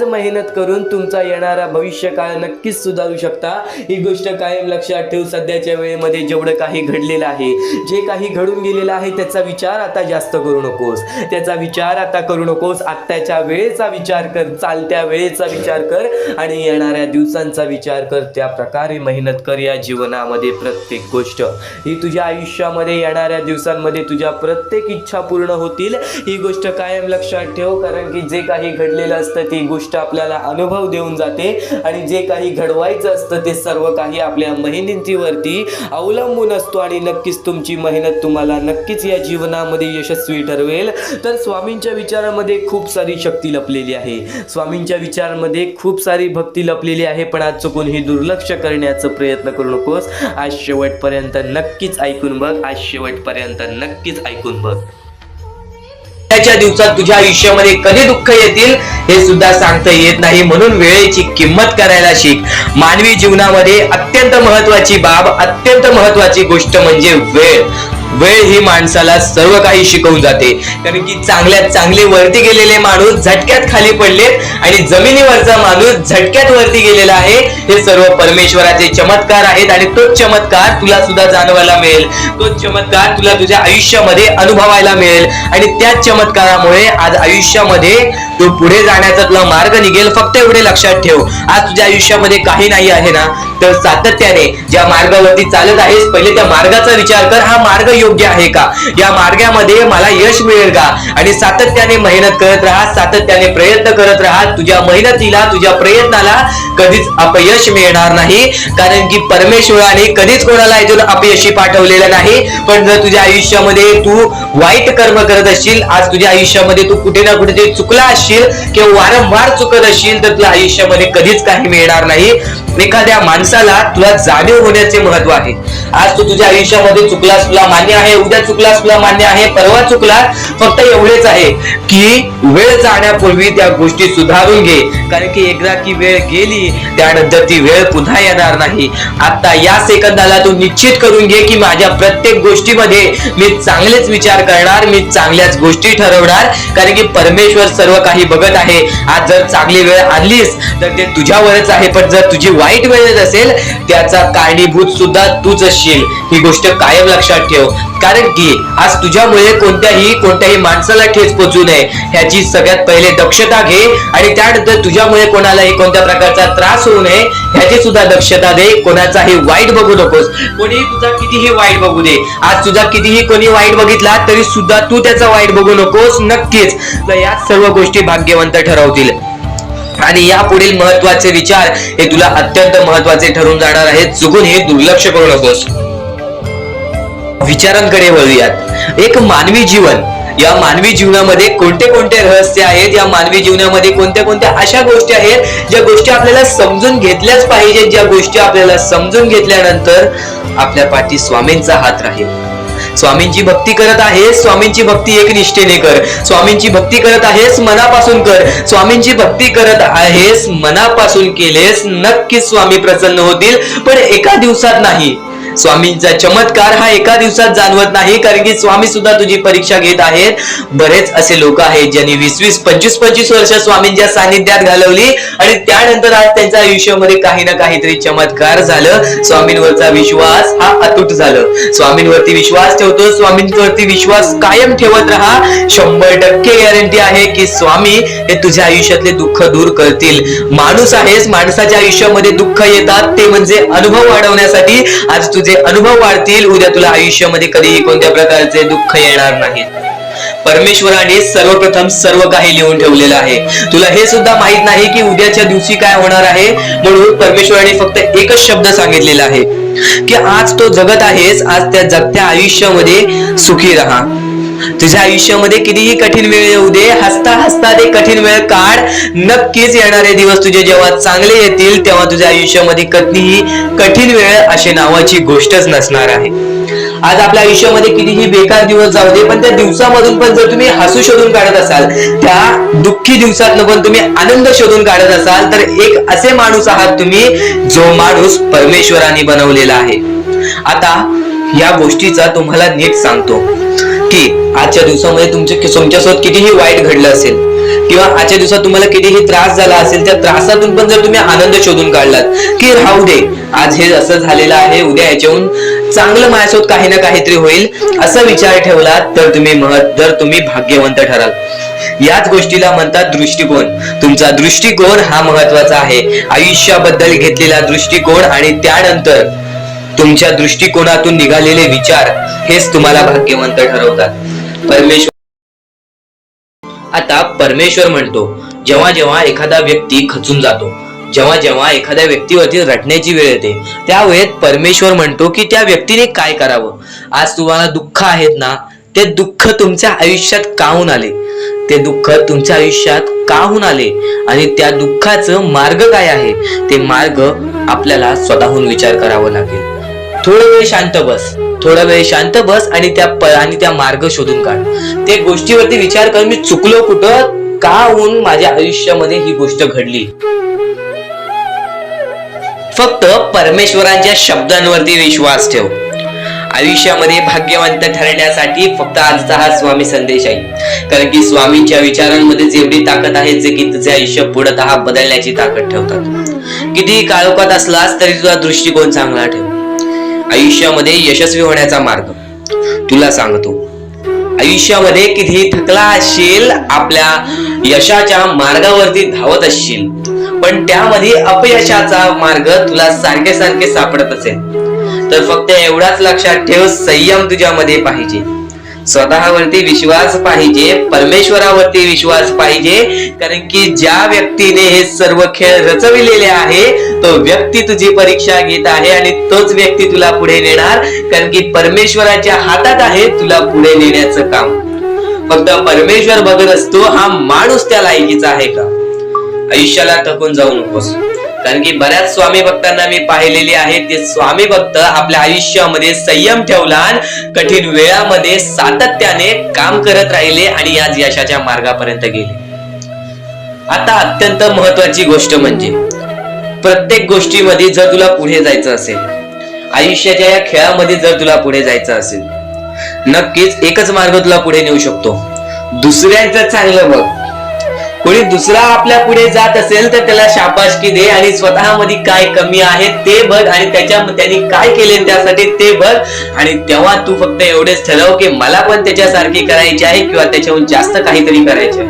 मेहनत करून तुमचा येणारा भविष्यकाळ नक्कीच सुधारू शकता. ही गोष्ट कायम लक्षात ठेव. सध्याच्या वेळेमध्ये जेवढं काही घडलेलं आहे, जे काही घडून गेलेलं आहे त्याचा विचार आता जास्त करू नकोस, त्याचा विचार आता करू नकोस. आत्ताच्या वेळेचा विचार कर, चालत्या वेळेचा विचार कर आणि येणाऱ्या दिवसांचा विचार कर. त्या प्रकारे मेहनत कर. या जीवनामध्ये प्रत्येक गोष्ट ही तुझ्या आयुष्यामध्ये येणाऱ्या दिवसांमध्ये तुझ्या प्रत्येक इच्छा पूर्ण होतील. ही गोष्ट कायम लक्षात ठेव. कारण की जे काही घडलेलं असतं ती गोष्ट आपल्याला अनुभव देऊन जाते. आणि जे काही घडवायचं असतं ते सर्व काही आपल्या मेहनतीवरती अवलंबून असतो. आणि नक्कीच तुमची मेहनत तुम्हाला नक्कीच या जीवनामध्ये यशस्वी ठरवेल. तर स्वामींच्या विचारामध्ये खूप सारी शक्ती लपलेली आहे, स्वामींच्या विचारामध्ये खूप सारी भक्ती लपलेली आहे. पण आज चुकून ही दुर्लक्ष करण्याचा प्रयत्न करू नकोस. आज शेवटपर्यंत नक्कीच ऐकून बघ, आज शेवटपर्यंत नक्कीच ऐकून बघ. त्याच्या दिवसात तुझ्या आयुष्यामध्ये कधी दुःख येतील हे सुद्धा सांगता येत नाही. म्हणून वेळेची किंमत करायला शिक. मानवी जीवनामध्ये अत्यंत महत्वाची बाब, अत्यंत महत्वाची गोष्ट म्हणजे वेळ. वेळ ही माणसाला सर्व काही शिकवून जाते. कारण की चांगल्यात चांगले वरती गेलेले माणूस झटक्यात खाली पडलेत आणि जमिनीवरचा माणूस झटक्यात वरती गेलेला आहे. हे सर्व परमेश्वराचे चमत्कार आहेत. आणि तोच चमत्कार तुला सुद्धा जाणवायला मिळेल, तोच चमत्कार तुला तुझ्या आयुष्यामध्ये अनुभवायला मिळेल. आणि त्याच चमत्कारामुळे आज आयुष्यामध्ये तू पुढे जाण्याचा तुला मार्ग निघेल. फक्त एवढे लक्षात ठेव, आज तुझ्या आयुष्यामध्ये काही नाही आहे ना तर सातत्याने ज्या मार्गावरती चालत आहेस पहिले त्या मार्गाचा विचार कर. हा मार्ग योग्य योग्य आहे का, या मार्गामध्ये मला यश मिळेल का, आणि सातत्याने मेहनत करत राहा, सातत्याने प्रयत्न करत राहा. तुझ्या मेहनतीला, तुझ्या प्रयत्नाला कधीच अपयश मिळणार नाही, कारण की परमेश्वराने कधीच कोणाला इथून अपयशी पाठवलेलं नाही. पण जर तुझ्या आयुष्यामध्ये तू वाईट कर्म करत असशील, आज तुझ्या आयुष्यामध्ये तू कुठे ना कुठे चुकला असशील किंवा वारंवार चुकत असशील, तर तुला आयुष्यामध्ये कधीच काही मिळणार नाही. एखाद्या माणसाला तुला जाणीव होण्याचे महत्व आहे. आज तू तुझ्या आयुष्यामध्ये चुकलास, तुला मान्य आहे, उद्या चुकलास, तुला मान्य आहे, परवा चुकलास, फक्त एवढेच आहे की वेळ जाण्यापूर्वी त्या गोष्टी सुधारून घे, कारण की एकदा की वेळ गेली त्यानंतर ती वेळ पुन्हा येणार नाही. आता या सेकंदाला तू निश्चित करून घे की माझ्या प्रत्येक गोष्टीमध्ये मी चांगलेच विचार करणार, मी चांगल्याच गोष्टी ठरवणार, कारण की परमेश्वर सर्व काही बघत आहे. आज जर चांगली वेळ आणलीस तर ते तुझ्यावरच आहे, पण जर तुझी वाईट वेळ येत असेल त्याचा कारणीभूत सुद्धा तूच असशील. ही गोष्ट कायम लक्षात ठेव, कारण की आज तुझ्यामुळे कोणत्याही माणसाला ठेच पोचू नये ह्याची सगळ्यात पहिले दक्षता घे, आणि त्यानंतर तुझ्यामुळे कोणालाही कोणत्या प्रकारचा त्रास होऊ नये ह्याची सुद्धा दक्षता दे. कोणाचाही वाईट बघू नकोस, कोणी तुझा कितीही वाईट बघू दे. आज तुझा कितीही कोणी वाईट बघितला तरी सुद्धा तू त्याचा वाईट बघू नकोस. नक्कीच या सर्व गोष्टी भाग्यवंत ठरवतील, आणि या पुढील महत्वाचे विचार हे तुला अत्यंत महत्वाचे ठरून जाणार आहेत. चुकून हे दुर्लक्ष करू नकोस. विचारांकडे वळूयात. एक मानवी जीवन, या मानवी जीवनामध्ये कोणते कोणते रहस्य आहेत, या मानवी जीवनामध्ये कोणत्या कोणत्या अशा गोष्टी आहेत ज्या गोष्टी आपल्याला समजून घेतल्याच पाहिजेत, ज्या गोष्टी आपल्याला समजून घेतल्यानंतर आपल्या पाठी स्वामींचा हात राहील. स्वामींची भक्ती करत आहेस, स्वामींची भक्ती एक निष्ठेने कर. स्वामींची भक्ती करत आहेस, मनापासून कर. स्वामींची भक्ती करत आहेस, मनापासून केलेस, नक्कीच स्वामी प्रसन्न होतील, पण एका दिवसात नाही. स्वामींचा चमत्कार हा एका दिवसात जाणवत नाही, कारण की स्वामी सुद्धा तुझी परीक्षा घेत आहेत. बरेच असे लोक आहेत ज्यांनी 20-20, 25-25 वर्ष स्वामींच्या सानिध्यात घालवली, आणि त्यानंतर आज त्यांच्या आयुष्यामध्ये काही ना काहीतरी चमत्कार झालं. स्वामींवरचा विश्वास हा अतूट झालं. स्वामींवरती विश्वास ठेवतो, स्वामींवरती विश्वास कायम ठेवत राहा. 100% गॅरंटी आहे की स्वामी हे तुझ्या आयुष्यातले दुःख दूर करतील. माणूस आहेस, माणसाच्या आयुष्यामध्ये दुःख येतात, ते म्हणजे अनुभव वाढवण्यासाठी. आज तुझे अनुभव वाढतील, उद्या तुला आयुष्यामध्ये कधीही कोणत्या प्रकारचे दुःख येणार नाहीत. परमेश्वराने सर्वप्रथम सर्व काही लिहून ठेवलेलं आहे. तुला हे सुद्धा माहित नाही की उद्याच्या दिवशी काय होणार आहे, म्हणून परमेश्वराने फक्त एकच शब्द सांगितलेला आहे की आज तो जगत आहेस, आज त्या जगत्या आयुष्यामध्ये सुखी राहा. तुझ्या आयुष्यामध्ये कितीही कठीण वेळ येऊ दे, हसता हसता ते कठीण वेळ काढ. नक्कीच येणारे दिवस तुझे जेव्हा चांगले येतील तेव्हा तुझ्या आयुष्यामध्ये कधीही कठीण वेळ अशी नावाची गोष्टच नसणार आहे. आज आपल्या आयुष्यामध्ये कितीही बेकार दिवस जाऊ दे, पण त्या दिवसामधून पण जर तुम्ही हसू शोधून काढत असाल, त्या दुःखी दिवसातून पण तुम्ही आनंद शोधून काढत असाल, तर एक असे माणूस आहात तुम्ही जो माणूस परमेश्वराने बनवलेला आहे. आता या गोष्टीचा तुम्हाला नीट सांगतो की आजच्या दिवसामध्ये तुमच्यासोबत कितीही वाईट घडलं असेल, किंवा आजच्या दिवसात तुम्हाला कितीही त्रास झाला असेल, त्या त्रासातून पण जर तुम्ही आनंद शोधून काढलात की राहू दे, आज हे असं झालेलं आहे, उद्या याच्याहून चांगलं माझ्यासोबत काही ना काहीतरी होईल, असा विचार ठेवलात तर तुम्ही भाग्यवंत ठराल. याच गोष्टीला म्हणतात दृष्टिकोन. तुमचा दृष्टिकोन हा महत्वाचा आहे. आयुष्याबद्दल घेतलेला दृष्टिकोन आणि त्यानंतर तुमच्या दृष्टिकोनातून निघालेले विचार हेच तुम्हाला भाग्यवंत ठरवतात. आता परमेश्वर म्हणतो, जेव्हा जेव्हा एखादा व्यक्ती खचून जातो, जेव्हा जेव्हा एखाद्या व्यक्तीवरती रडण्याची वेळ येते, त्यावेळेत परमेश्वर म्हणतो की त्या व्यक्तीने काय करावं. आज तुम्हाला दुःख आहेत ना, ते दुःख तुमच्या आयुष्यात काहून आले, ते दुःख तुमच्या आयुष्यात काहून आले, आणि त्या दुःखाचं मार्ग काय आहे, ते मार्ग आपल्याला स्वतःहून विचार करावा लागेल. थोडा वेळ शांत बस आणि त्या मार्ग शोधून काढ. त्या गोष्टीवरती विचार कर, मी चुकलो कुठं, का होऊन माझ्या आयुष्यामध्ये ही गोष्ट घडली. फक्त परमेश्वरांच्या शब्दांवरती विश्वास ठेव. आयुष्यामध्ये भाग्यवंत ठरण्यासाठी फक्त आजचा हा स्वामी संदेश आहे, कारण की स्वामींच्या विचारांमध्ये जेवढी ताकद आहे जे की तुझे आयुष्य पूर्णतः बदलण्याची ताकद ठेवतात. कितीही काळोखात असलास तरी तुझा दृष्टिकोन चांगला ठेव. आयुष्यामध्ये यशस्वी होण्याचा मार्ग तुला सांगतो. आयुष्यामध्ये कितीही थकला असशील, आपल्या यशाच्या मार्गावरती धावत असशील, पण त्यामध्ये अपयशाचा मार्ग तुला सारखे सारखे सापडत असेल, तर फक्त एवढाच लक्षात ठेव, संयम तुझ्यामध्ये पाहिजे, स्वतःवरती विश्वास पाहिजे, परमेश्वरावरती विश्वास पाहिजे. कारण की ज्या व्यक्तीने हे सर्व खेळ रचविलेले आहे तो व्यक्ती तुझी परीक्षा घेत आहे आणि तोच व्यक्ती तुला पुढे नेणार. कारण की परमेश्वराच्या हातात आहे तुला पुढे नेण्याचं काम. फक्त परमेश्वर बघत असतो हा माणूस त्या लायकीचा आहे का. आयुष्याला थकून जाऊ नकोस. कारण की बऱ्याच स्वामी भक्तांना मी पाहिलेले आहे, ते स्वामी भक्त आपल्या आयुष्यामध्ये संयम ठेवला, कठीण वेळामध्ये सातत्याने काम करत राहिले आणि आज यशाच्या मार्गापर्यंत गेले. आता अत्यंत महत्वाची गोष्ट म्हणजे प्रत्येक गोष्टीमध्ये जर तुला पुढे जायचं असेल, आयुष्याच्या या खेळामध्ये जर तुला पुढे जायचं असेल, नक्कीच एकच मार्ग तुला पुढे नेऊ शकतो. दुसऱ्यांचं चांगलं बघ. कोणी दुसरा आपल्या पुढे जात असेल तर त्याला शाबासकी दे आणि स्वतःमध्ये काय कमी आहे ते बघ आणि त्यांनी काय केले त्यासाठी ते बघ. आणि तेव्हा तू फक्त एवढेच ठरव की मला पण त्याच्यासारखी करायची आहे किंवा त्याच्याहून जास्त काहीतरी करायचे आहे.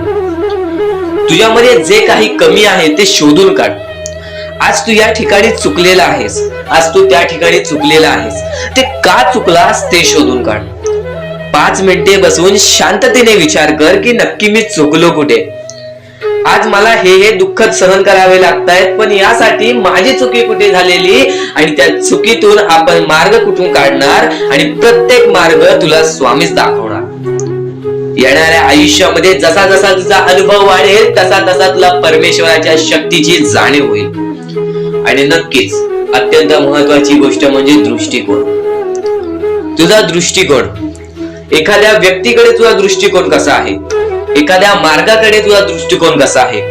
तुझ्यामध्ये जे काही कमी आहे ते शोधून काढ. आज तू या ठिकाणी चुकलेला आहेस, आज तू त्या ठिकाणी चुकलेला आहेस, ते का चुकलास ते शोधून काढ. 5 मिनिटे बसून शांततेने विचार कर की नक्की मी चुकलो कुठे. आज मला हे दुःख सहन करावे लागतायत, पण यासाठी माझी चुकी कुठे झालेली आणि त्या चुकीतून आपण मार्ग कुठून काढणार आणि प्रत्येक मार्ग तुला स्वामीच दाखवणार. येणाऱ्या आयुष्यामध्ये जसा जसा तुझा अनुभव वाढेल तसा तसा तुला परमेश्वराच्या शक्तीची जाणीव होईल. आणि नक्कीच अत्यंत महत्वाची गोष्ट म्हणजे दृष्टिकोन. तुझा दृष्टिकोन, एखाद्या व्यक्तीकडे तुझा दृष्टिकोन कसा आहे, एखाद्या मार्गाकडे तुझा दृष्टिकोन कसा आहे,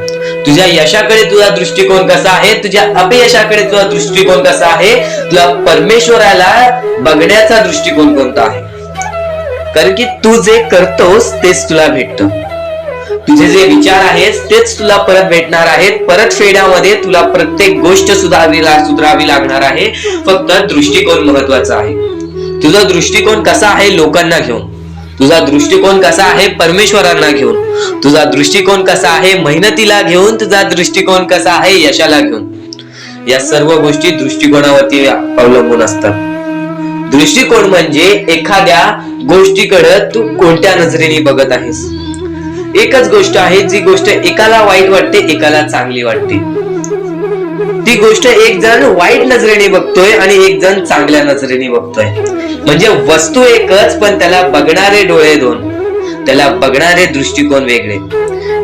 तुझ्या यशाकडे तुझा दृष्टिकोन कसा आहे, तुझ्या अपयशाकडे तुझा दृष्टिकोन कसा आहे, तुला परमेश्वराला बघण्याचा दृष्टिकोन कोणता आहे. कारण की तू जे करतोस तेच तुला भेटतं. तुझे जे विचार आहेत तेच तुला परत भेटणार आहेत. परत फेड्यामध्ये तुला प्रत्येक गोष्ट सुधारावी लागणार आहे. फक्त दृष्टिकोन महत्वाचा आहे. तुझा दृष्टिकोन कसा आहे लोकांना घेऊन, तुझा दृष्टिकोन कसा आहे परमेश्वरांना घेऊन, तुझा दृष्टिकोन कसा आहे मेहनतीला घेऊन, तुझा दृष्टिकोन कसा आहे यशाला घेऊन. या सर्व गोष्टी दृष्टिकोनावरती अवलंबून असतात. दृष्टिकोन म्हणजे एखाद्या गोष्टीकडे तू कोणत्या नजरेने बघत आहेस. एकच गोष्ट आहे, जी गोष्ट एकाला वाईट वाटते एकाला चांगली वाटते. ती गोष्ट एक जण वाईट नजरेने बघतोय आणि एक जण चांगल्या नजरेने बघतोय. म्हणजे वस्तू एकच पण त्याला बघणारे डोळे दोन, त्याला बघणारे दृष्टिकोन वेगळे.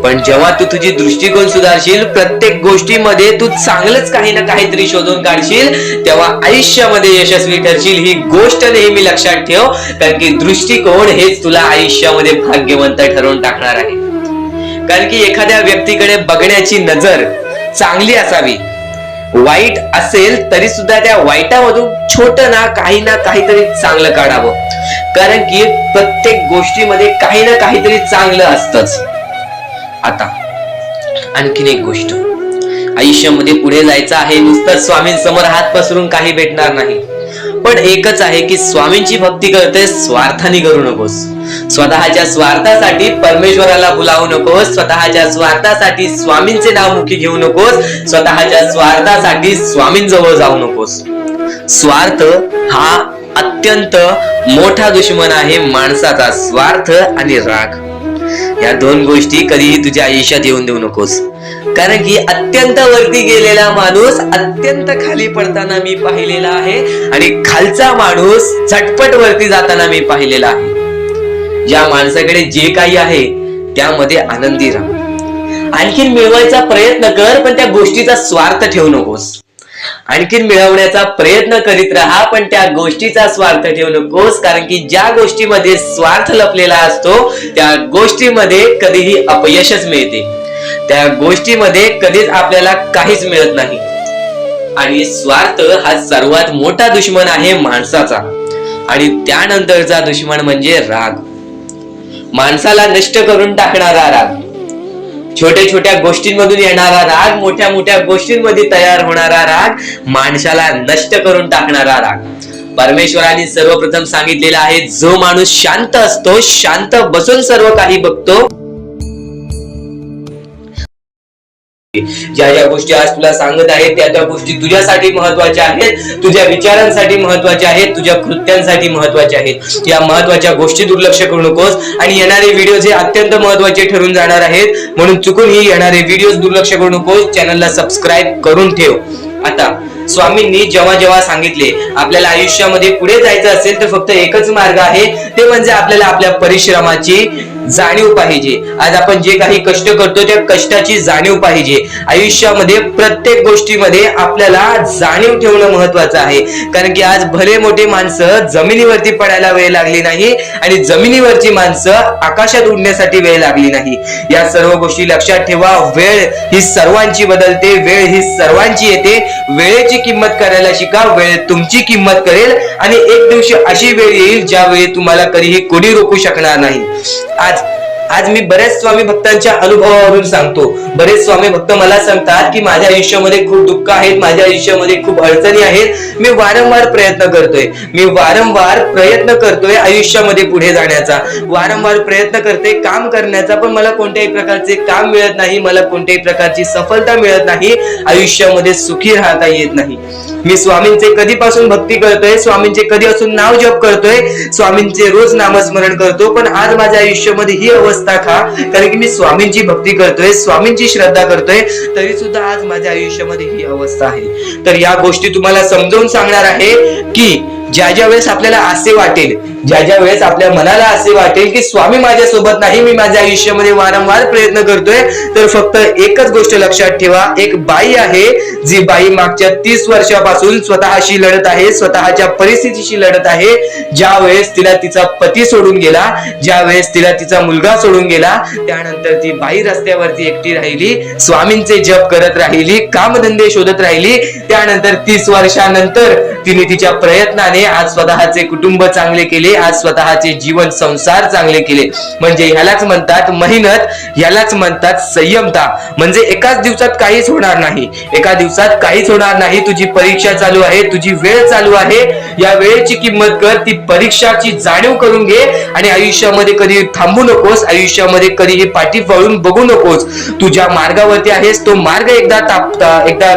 पण जेव्हा तू तुझी दृष्टिकोन सुधारशील, प्रत्येक गोष्टीमध्ये तू चांगलंच काही ना काहीतरी शोधून काढशील, तेव्हा आयुष्यामध्ये यशस्वी ठरशील. ही गोष्ट नेहमी लक्षात ठेव. कारण की दृष्टिकोन हेच तुला आयुष्यामध्ये भाग्यवंत ठरवून टाकणार आहे. कारण की एखाद्या व्यक्तीकडे बघण्याची नजर चांगली असावी. वाईट असेल तरी सुद्धा त्या वाईटामधून छोट ना काहीतरी चांगलं काढावं. कारण की प्रत्येक गोष्टीमध्ये काही ना काहीतरी चांगलं असतंच. आता आणखीन एक गोष्ट, आयुष्यामध्ये पुढे जायचं आहे, नुसतं स्वामींसमोर हात पसरून काही भेटणार नाही. पण एकच आहे की स्वामींची भक्ती करते स्वार्थाने करू नकोस. स्वतःच्या स्वार्थासाठी परमेश्वराला भुलावू नकोस. स्वतःच्या स्वार्थासाठी स्वामींचे नाव मुखी घेऊ नकोस. स्वतःच्या स्वार्थासाठी स्वामींजवळ जाऊ नकोस. स्वार्थ हा अत्यंत मोठा दुश्मन आहे माणसाचा. स्वार्थ आणि राग या दोन गोष्टी कधीही तुझ्या आयुष्यात येऊन देऊ नकोस. कारण की अत्यंत वरती गेलेला माणूस अत्यंत खाली पडताना मी पाहिलेला आहे आणि खालचा माणूस झटपट वरती जाताना मी पाहिलेला आहे. ज्या माणसाकडे जे काही आहे त्यामध्ये आनंदी राहा. आणखीन मिळवायचा प्रयत्न कर, पण त्या गोष्टीचा स्वार्थ ठेवू नकोस. आणखीन मिळवण्याचा प्रयत्न करीत राहा, पण त्या गोष्टीचा स्वार्थ ठेवू नकोस. कारण की ज्या गोष्टीमध्ये स्वार्थ लपलेला असतो त्या गोष्टीमध्ये कधीही अपयशच मिळते. त्या गोष्टीमध्ये कधीच आपल्याला काहीच मिळत नाही. आणि स्वार्थ हा सर्वात मोठा दुश्मन आहे माणसाचा. आणि त्यानंतरचा दुश्मन म्हणजे राग. माणसाला नष्ट करून टाकणारा राग, छोट्या छोट्या गोष्टींमधून येणारा राग, मोठ्या मोठ्या गोष्टींमध्ये तयार होणारा राग, माणसाला नष्ट करून टाकणारा राग. परमेश्वराने सर्वप्रथम सांगितलेला आहे, जो माणूस शांत असतो, शांत बसून सर्व काही बघतो, ज्या ज्या गोष्टी आज तुला सांगत आहेत त्या गोष्टी तुझ्यासाठी महत्वाच्या आहेत, तुझ्या विचारांसाठी महत्वाच्या आहेत, तुझ्या कृत्यांसाठी महत्वाच्या आहेत. या महत्वाच्या गोष्टी दुर्लक्ष करू नकोस आणि येणारे व्हिडिओ हे अत्यंत महत्वाचे ठरून जाणार आहेत, म्हणून चुकूनही येणारे व्हिडिओ दुर्लक्ष करू नकोस. चॅनलला सबस्क्राईब करून ठेव. आता स्वामींनी जेव्हा जेव्हा सांगितले आपल्याला आयुष्यामध्ये पुढे जायचं असेल तर फक्त एकच मार्ग आहे, ते म्हणजे आपल्याला आपल्या परिश्रमाची जाणीव पाहिजे. आज आपण जे काही कष्ट करतो त्या कष्टाची जाणीव पाहिजे. आयुष्यामध्ये प्रत्येक गोष्टीमध्ये आपल्याला जाणीव ठेवणं महत्वाचं आहे, कारण की आज भले मोठे माणसं जमिनीवरती पडायला वेळ लागली नाही आणि जमिनीवरची माणसं आकाशात उडण्यासाठी वेळ लागली नाही. या सर्व गोष्टी लक्षात ठेवा. वेळ ही सर्वांची बदलते, वेळ ही सर्वांची येते. वेळेची किंमत करायला शिका. वेळ तुमची किंमत करेल आणि एक दिवशी अशी वेळ येईल ज्यावेळी तुम्हाला कधीही कोणी रोखू शकणार नाही. आज मी बऱ्याच स्वामी भक्तांच्या अनुभवावरून सांगतो. बरेच स्वामी भक्त मला सांगतात की माझ्या आयुष्यामध्ये खूप दुःख आहेत, माझ्या आयुष्यामध्ये खूप अडचणी आहेत. मी वारंवार प्रयत्न करतोय आयुष्यामध्ये पुढे जाण्याचा, वारंवार प्रयत्न करते काम करण्याचा, पण मला कोणत्याही प्रकारचे काम मिळत नाही, मला कोणत्याही प्रकारची सफलता मिळत नाही, आयुष्यामध्ये सुखी राहता येत नाही. मी स्वामींचे कधीपासून भक्ती करतोय, स्वामींचे कधी असून नाव जप करतोय, स्वामींचे रोज नामस्मरण करतो, पण आज माझ्या आयुष्यामध्ये ही अवस्था का? कारण की मी स्वामींची भक्ती करतोय, स्वामींची श्रद्धा करतोय, तरी सुद्धा आज माझ्या आयुष्यामध्ये ही अवस्था आहे. तर या गोष्टी तुम्हाला समजावून सांगणार आहे की ज्या वेळेस आपल्याला असे वाटेल, ज्या वेळेस आपल्या मनाला असे वाटेल की स्वामी माझ्या सोबत नाही, मी माझ्या आयुष्यामध्ये वारंवार प्रयत्न करतोय, तर फक्त एकच गोष्ट लक्षात ठेवा. एक बाई आहे, जी बाई मागच्या 30 वर्षापासून स्वतःशी लढत आहे, स्वतःच्या परिस्थितीशी लढत आहे. ज्या वेळेस तिला तिचा पती सोडून गेला, ज्या वेळेस तिला तिचा मुलगा सोडून गेला, त्यानंतर ती बाई रस्त्यावरती एकटी राहिली, स्वामींचे जप करत राहिली, कामधंदे शोधत राहिली. त्यानंतर 30 वर्षानंतर तिने तिच्या प्रयत्नाने आज स्वतःचे कुटुंब चांगले केले, आज स्वतःचे जीवन संसार चांगले केले. म्हणजे ह्यालाच म्हणतात मेहनत, ह्यालाच म्हणतात संयमता. म्हणजे एकाच दिवसात काहीच होणार नाही, एका दिवसात काहीच होणार नाही. तुझी परीक्षा चालू आहे, तुझी वेळ चालू आहे, या वेळेची किंमत कर, ती परीक्षाची जाणीव करून घे आणि आयुष्यामध्ये कधी थांबू नकोस, आयुष्यामध्ये कधीही पाठी वळून बघू नकोस. तू ज्या मार्गावरती आहेस तो मार्ग एकदा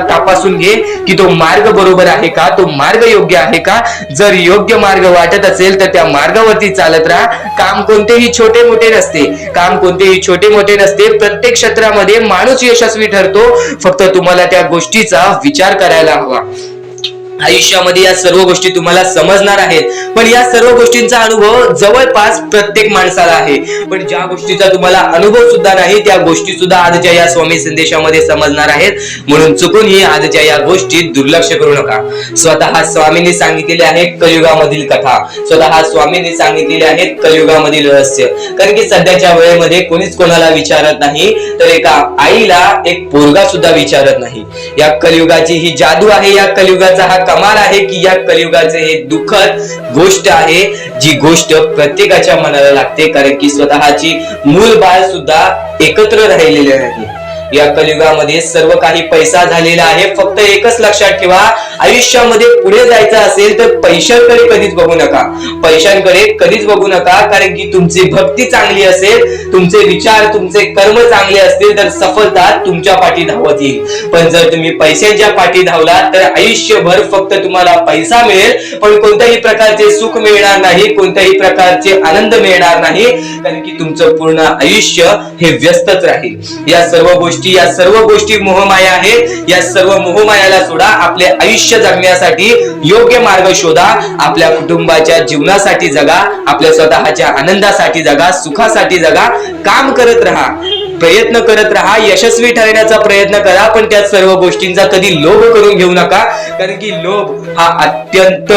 तपासून घे की तो मार्ग बरोबर आहे का, तो मार्ग योग्य आहे का. जर योग्य मार्ग वाटत असेल तर त्या मार्गावरती चालत राहा. काम कोणतेही छोटे मोठे नसते, काम कोणतेही छोटे मोठे नसते. प्रत्येक क्षेत्रामध्ये माणूस यशस्वी ठरतो, फक्त तुम्हाला त्या गोष्टीचा विचार करायला हवा. आयुष्यामध्ये या सर्व गोष्टी तुम्हाला समजणार आहेत, पण या सर्व गोष्टींचा अनुभव जवळपास प्रत्येक माणसाला आहे. पण ज्या गोष्टीचा तुम्हाला अनुभव सुद्धा नाही त्या गोष्टी सुद्धा आजच्या या स्वामी संदेशामध्ये समजणार आहेत, म्हणून चुकूनही आजच्या या गोष्टी दुर्लक्ष करू नका. स्वतः स्वामींनी सांगितलेले आहे कलियुगामधील कथा, स्वतः स्वामींनी सांगितलेले आहेत कलियुगामधील रहस्य. कारण की सध्याच्या वेळेमध्ये कोणीच कोणाला विचारत नाही, तर एका आईला एक पोरगा सुद्धा विचारत नाही. या कलियुगाची ही जादू आहे, या कलियुगाचा हा कमाल आहे की या कलियुगाचे हे दुःखद गोष्ट आहे, जी गोष्ट प्रत्येकाच्या मनाला लागते. कारण की स्वतःची मूल बाळ सुद्धा एकत्र राहिलेले नाही. या कलियुगामध्ये सर्व काही पैसा झालेला आहे. फक्त एकच लक्षात ठेवा, आयुष्यामध्ये पुढे जायचं असेल तर पैशांकडे कधीच बघू नका, पैशांकडे कधीच बघू नका. कारण की तुमची भक्ती चांगली असेल, तुमचे विचार, तुमचे कर्म चांगले असतील तर सफलता तुमच्या पाठी धावत येईल. पण जर तुम्ही पैशांच्या पाठी धावलात तर आयुष्यभर फक्त तुम्हाला पैसा मिळेल, पण कोणत्याही प्रकारचे सुख मिळणार नाही, कोणत्याही प्रकारचे आनंद मिळणार नाही. कारण की तुमचं पूर्ण आयुष्य हे व्यस्तच राहील. या सर्व गोष्टी मोहमाया आहेत. या सर्व मोहमायाला सोडा, आपले आयुष्य जगण्यासाठी योग्य मार्ग शोधा, आपल्या कुटुंबाच्या जीवनासाठी जगा, आपल्या स्वतःच्या आनंदासाठी जगा, सुखासाठी जगा. काम करत राहा, प्रयत्न करत राहा, यशस्वी ठरण्याचा प्रयत्न करा, पण त्या सर्व गोष्टींचा कधी लोभ करून घेऊ नका. कारण की लोभ हा अत्यंत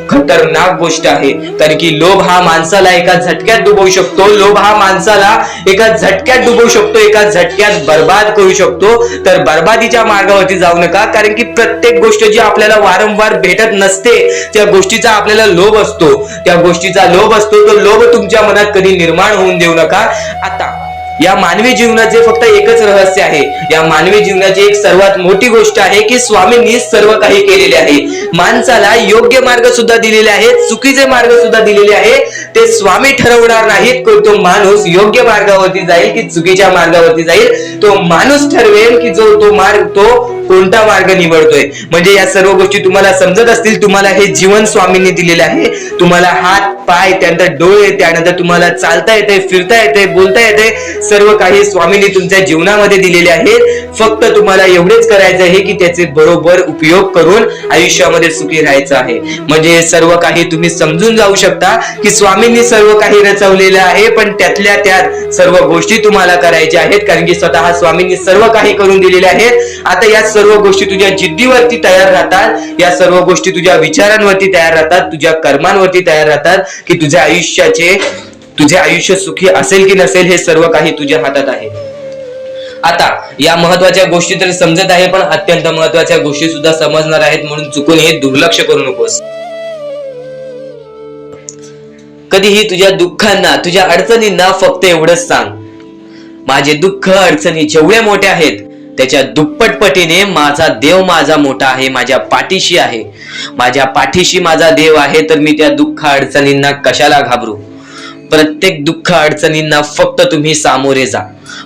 खतरनाक गोष्ट आहे. कारण की लोभ हा माणसाला एका झटक्यात डुबवू शकतो, लोभ हा माणसाला एका झटक्यात डुबवू शकतो, एका झटक्यात बर्बाद करू शकतो. तर बर्बादीच्या मार्गावरती जाऊ नका. कारण की प्रत्येक गोष्ट जी आपल्याला वारंवार भेटत नसते त्या गोष्टीचा आपल्याला लोभ असतो, त्या गोष्टीचा लोभ असतो. तो लोभ तुमच्या मनात कधी निर्माण होऊन देऊ नका. आता या मानवी जीवनाचे फक्त एकच रहस्य आहे. या मानवी जीवनाची एक सर्वात मोठी गोष्ट आहे की स्वामींनी सर्व काही केलेले आहे. माणसाला योग्य मार्ग सुद्धा दिलेले आहेत, चुकीचे मार्ग सुद्धा दिलेले आहे. ते स्वामी ठरवणार नाहीत की तो माणूस योग्य मार्गावरती जाईल की चुकीच्या मार्गावरती जाईल. तो माणूस ठरवेल की जो तो मार्ग तो कोणता मार्ग निवडतोय. म्हणजे या सर्व गोष्टी तुम्हाला समजत असतील. तुम्हाला हे जीवन स्वामींनी दिलेले आहे. तुम्हाला हात पाय, त्यानंतर डोळे, त्यानंतर तुम्हाला चालता येते, फिरता येते, बोलता येते, सर्व काही स्वामींनी तुमच्या जीवनामध्ये दिलेले आहेत. फक्त तुम्हाला एवढेच करायचं आहे की त्याचे बरोबर उपयोग करून आयुष्यामध्ये सुखी राहायचं आहे. म्हणजे सर्व काही तुम्ही समजून जाऊ शकता की स्वामींनी सर्व काही रचवलेलं आहे, पण त्यातल्या त्यात सर्व गोष्टी तुम्हाला करायच्या आहेत, कारण की स्वतः स्वामींनी सर्व काही करून दिलेले आहेत. आता या सर्व गोष्टी तुझ्या जिद्दीवरती तयार राहतात, या सर्व गोष्टी तुझ्या विचारांवरती तयार राहतात, तुझ्या कर्मांवरती तयार राहतात की तुझे आयुष्य सुखी असेल की नसेल हे सर्व काही तुझ्या हातात आहे. आता या महत्वाच्या गोष्टी तर समजत आहे, पण अत्यंत महत्वाच्या गोष्टी सुद्धा समजणार आहेत, म्हणून चुकून हे दुर्लक्ष करू नकोस. कधीही तुझ्या दुःखांना, तुझ्या अडचणींना फक्त एवढंच सांग, माझे दुःख अडचणी जेवढे मोठे आहेत त्याच्या दुप्पटपटीने माझा देव माझा मोठा आहे, माझ्या पाठीशी आहे. माझ्या पाठीशी माझा देव आहे, तर मी त्या दुःख अडचणींना कशाला घाबरू. प्रत्येक दुःख अडचणींना फक्त तुम्ही सामोरे जा,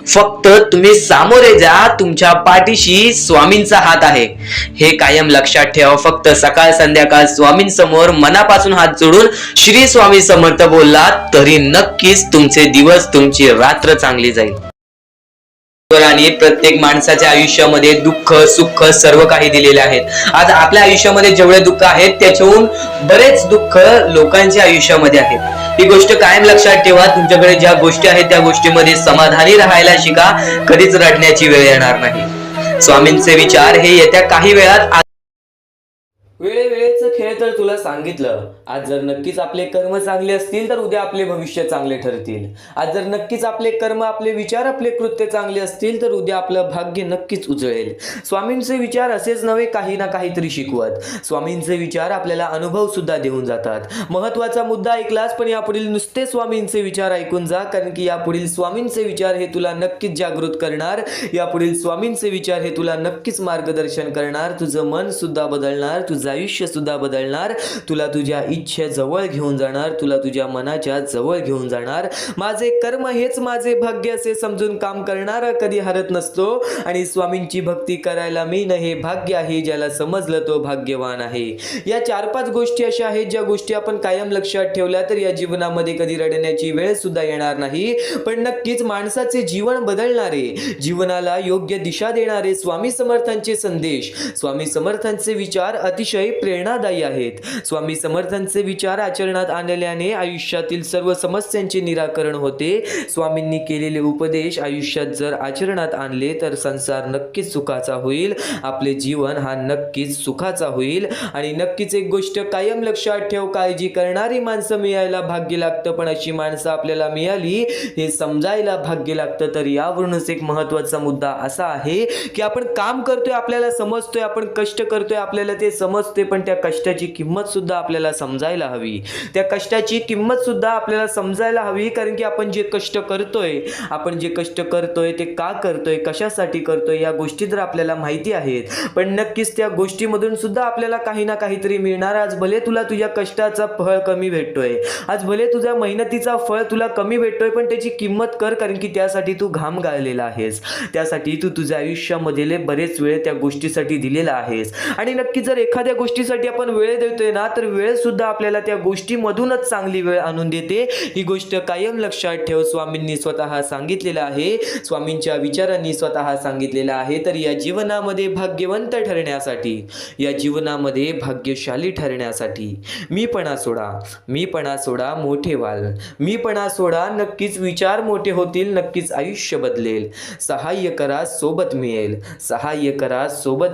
फक्त तुम्ही सामोरे जा. तुमच्या पाठीशी स्वामींचा हात आहे, हे कायम लक्षात ठेवा. फक्त सकाळ संध्याकाळ स्वामींसमोर मनापासून हात जोडून श्री स्वामी समर्थ बोलला तरी नक्कीच तुमचे दिवस, तुमची रात्र चांगली जाईल. आणि प्रत्येक माणसाच्या आयुष्यामध्ये दुःख सुख सर्व काही दिलेले आहेत. आज आपल्या आयुष्यामध्ये जेवढे दुःख आहेत त्याच्याहून बरेच दुःख लोकांच्या आयुष्यामध्ये आहेत. ही गोष्ट कायम लक्षात ठेवा. तुमच्याकडे ज्या गोष्टी आहेत त्या गोष्टीमध्ये समाधानी राहायला शिका, कधीच रडण्याची वेळ येणार नाही. स्वामींचे विचार हे येत्या काही वेळात वेळेचं खेळ तर तुला सांगितलं. आज जर नक्कीच आपले कर्म चांगले असतील तर उद्या आपले भविष्य चांगले ठरतील. आज जर नक्कीच आपले कर्म, आपले विचार, आपले कृत्य चांगले असतील तर उद्या आपलं भाग्य नक्कीच उजळेल. स्वामींचे विचार असेच नव्हे काही ना काहीतरी शिकवत. स्वामींचे विचार आपल्याला अनुभव सुद्धा देऊन जातात. महत्वाचा मुद्दा ऐकलास, पण यापुढील नुसते स्वामींचे विचार ऐकून जा, कारण की यापुढील स्वामींचे विचार हे तुला नक्कीच जागृत करणार. यापुढील स्वामींचे विचार हे तुला नक्कीच मार्गदर्शन करणार. तुझं मन सुद्धा बदलणार, तुझं आयुष्य सुद्धा बदलणार. तुला तुझ्या इच्छे जवळ घेऊन जाणार, तुला तुझ्या मनाच्या जवळ घेऊन जाणार. माझे कर्म हेच माझे भाग्य असे समजून काम करणारा कधी हरत नसतो. आणि स्वामींची भक्ती करायला मी न हे भाग्य आहे, ज्याला समजलं तो भाग्यवान आहे. या 4-5 गोष्टी अशा आहेत ज्या गोष्टी आपण कायम लक्षात ठेवल्या तर या जीवनामध्ये कधी रडण्याची वेळ सुद्धा येणार नाही. पण नक्कीच माणसाचे जीवन बदलणारे, जीवनाला योग्य दिशा देणारे स्वामी समर्थांचे संदेश, स्वामी समर्थांचे विचार अतिशय प्रेरणादायी आहेत. स्वामी समर्थांचे विचार आचरणात आणल्याने आयुष्यातील सर्व समस्यांचे निराकरण होते. स्वामींनी केलेले उपदेश आयुष्यात जर आचरणात आणले तर संसार नक्कीच सुखाचा होईल, आपले जीवन हा नक्कीच सुखाचा होईल. आणि नक्कीच एक गोष्ट कायम लक्षात ठेव, काळजी करणारी माणसं मिळायला भाग्य लागतं, पण अशी माणसं आपल्याला मिळाली हे समजायला भाग्य लागतं. तर यावरूनच एक महत्त्वाचा मुद्दा असा आहे की आपण काम करतोय, आपल्याला समजतोय, आपण कष्ट करतोय, आपल्याला ते समजतोय, पण त्या कष्टाची किंमत सुद्धा आपल्याला समजायला हवी. त्या कष्टाची किंमत सुद्धा आपल्याला समजायला हवी, कारण की आपण जे कष्ट करतोय ते का करतोय, कशासाठी करतोय, या गोष्टी तर आपल्याला माहिती आहेत. पण नक्कीच त्या गोष्टीमधून सुद्धा आपल्याला काही ना काहीतरी मिळणार. आज भले तुला तुझ्या कष्टाचा फळ कमी भेटतोय, आज भले तुझ्या मेहनतीचा फळ तुला कमी भेटतोय, पण त्याची किंमत कर, कारण की त्यासाठी तू घाम गाळलेला आहेस, त्यासाठी तू तुझ्या आयुष्यामधले बरेच वेळ त्या गोष्टीसाठी दिलेला आहेस. आणि नक्की जर एखाद्या गोष्टीसाठी आपण वेळ देतोय ना, तर वेळ सुद्धा आपल्याला त्या गोष्टीमधूनच चांगली वेळ आणून देते. ही गोष्ट कायम लक्षात ठेव. स्वामींनी स्वतः सांगितलेलं आहे, स्वामींच्या विचारांनी स्वतः सांगितलेलं आहे. तर या जीवनामध्ये भाग्यवंत ठरण्यासाठी, या जीवनामध्ये भाग्यशाली ठरण्यासाठी मीपणा सोडा, मोठे व्हाल. मीपणा सोडा, नक्कीच विचार मोठे होतील, नक्कीच आयुष्य बदलेल. सहाय्य करा, सोबत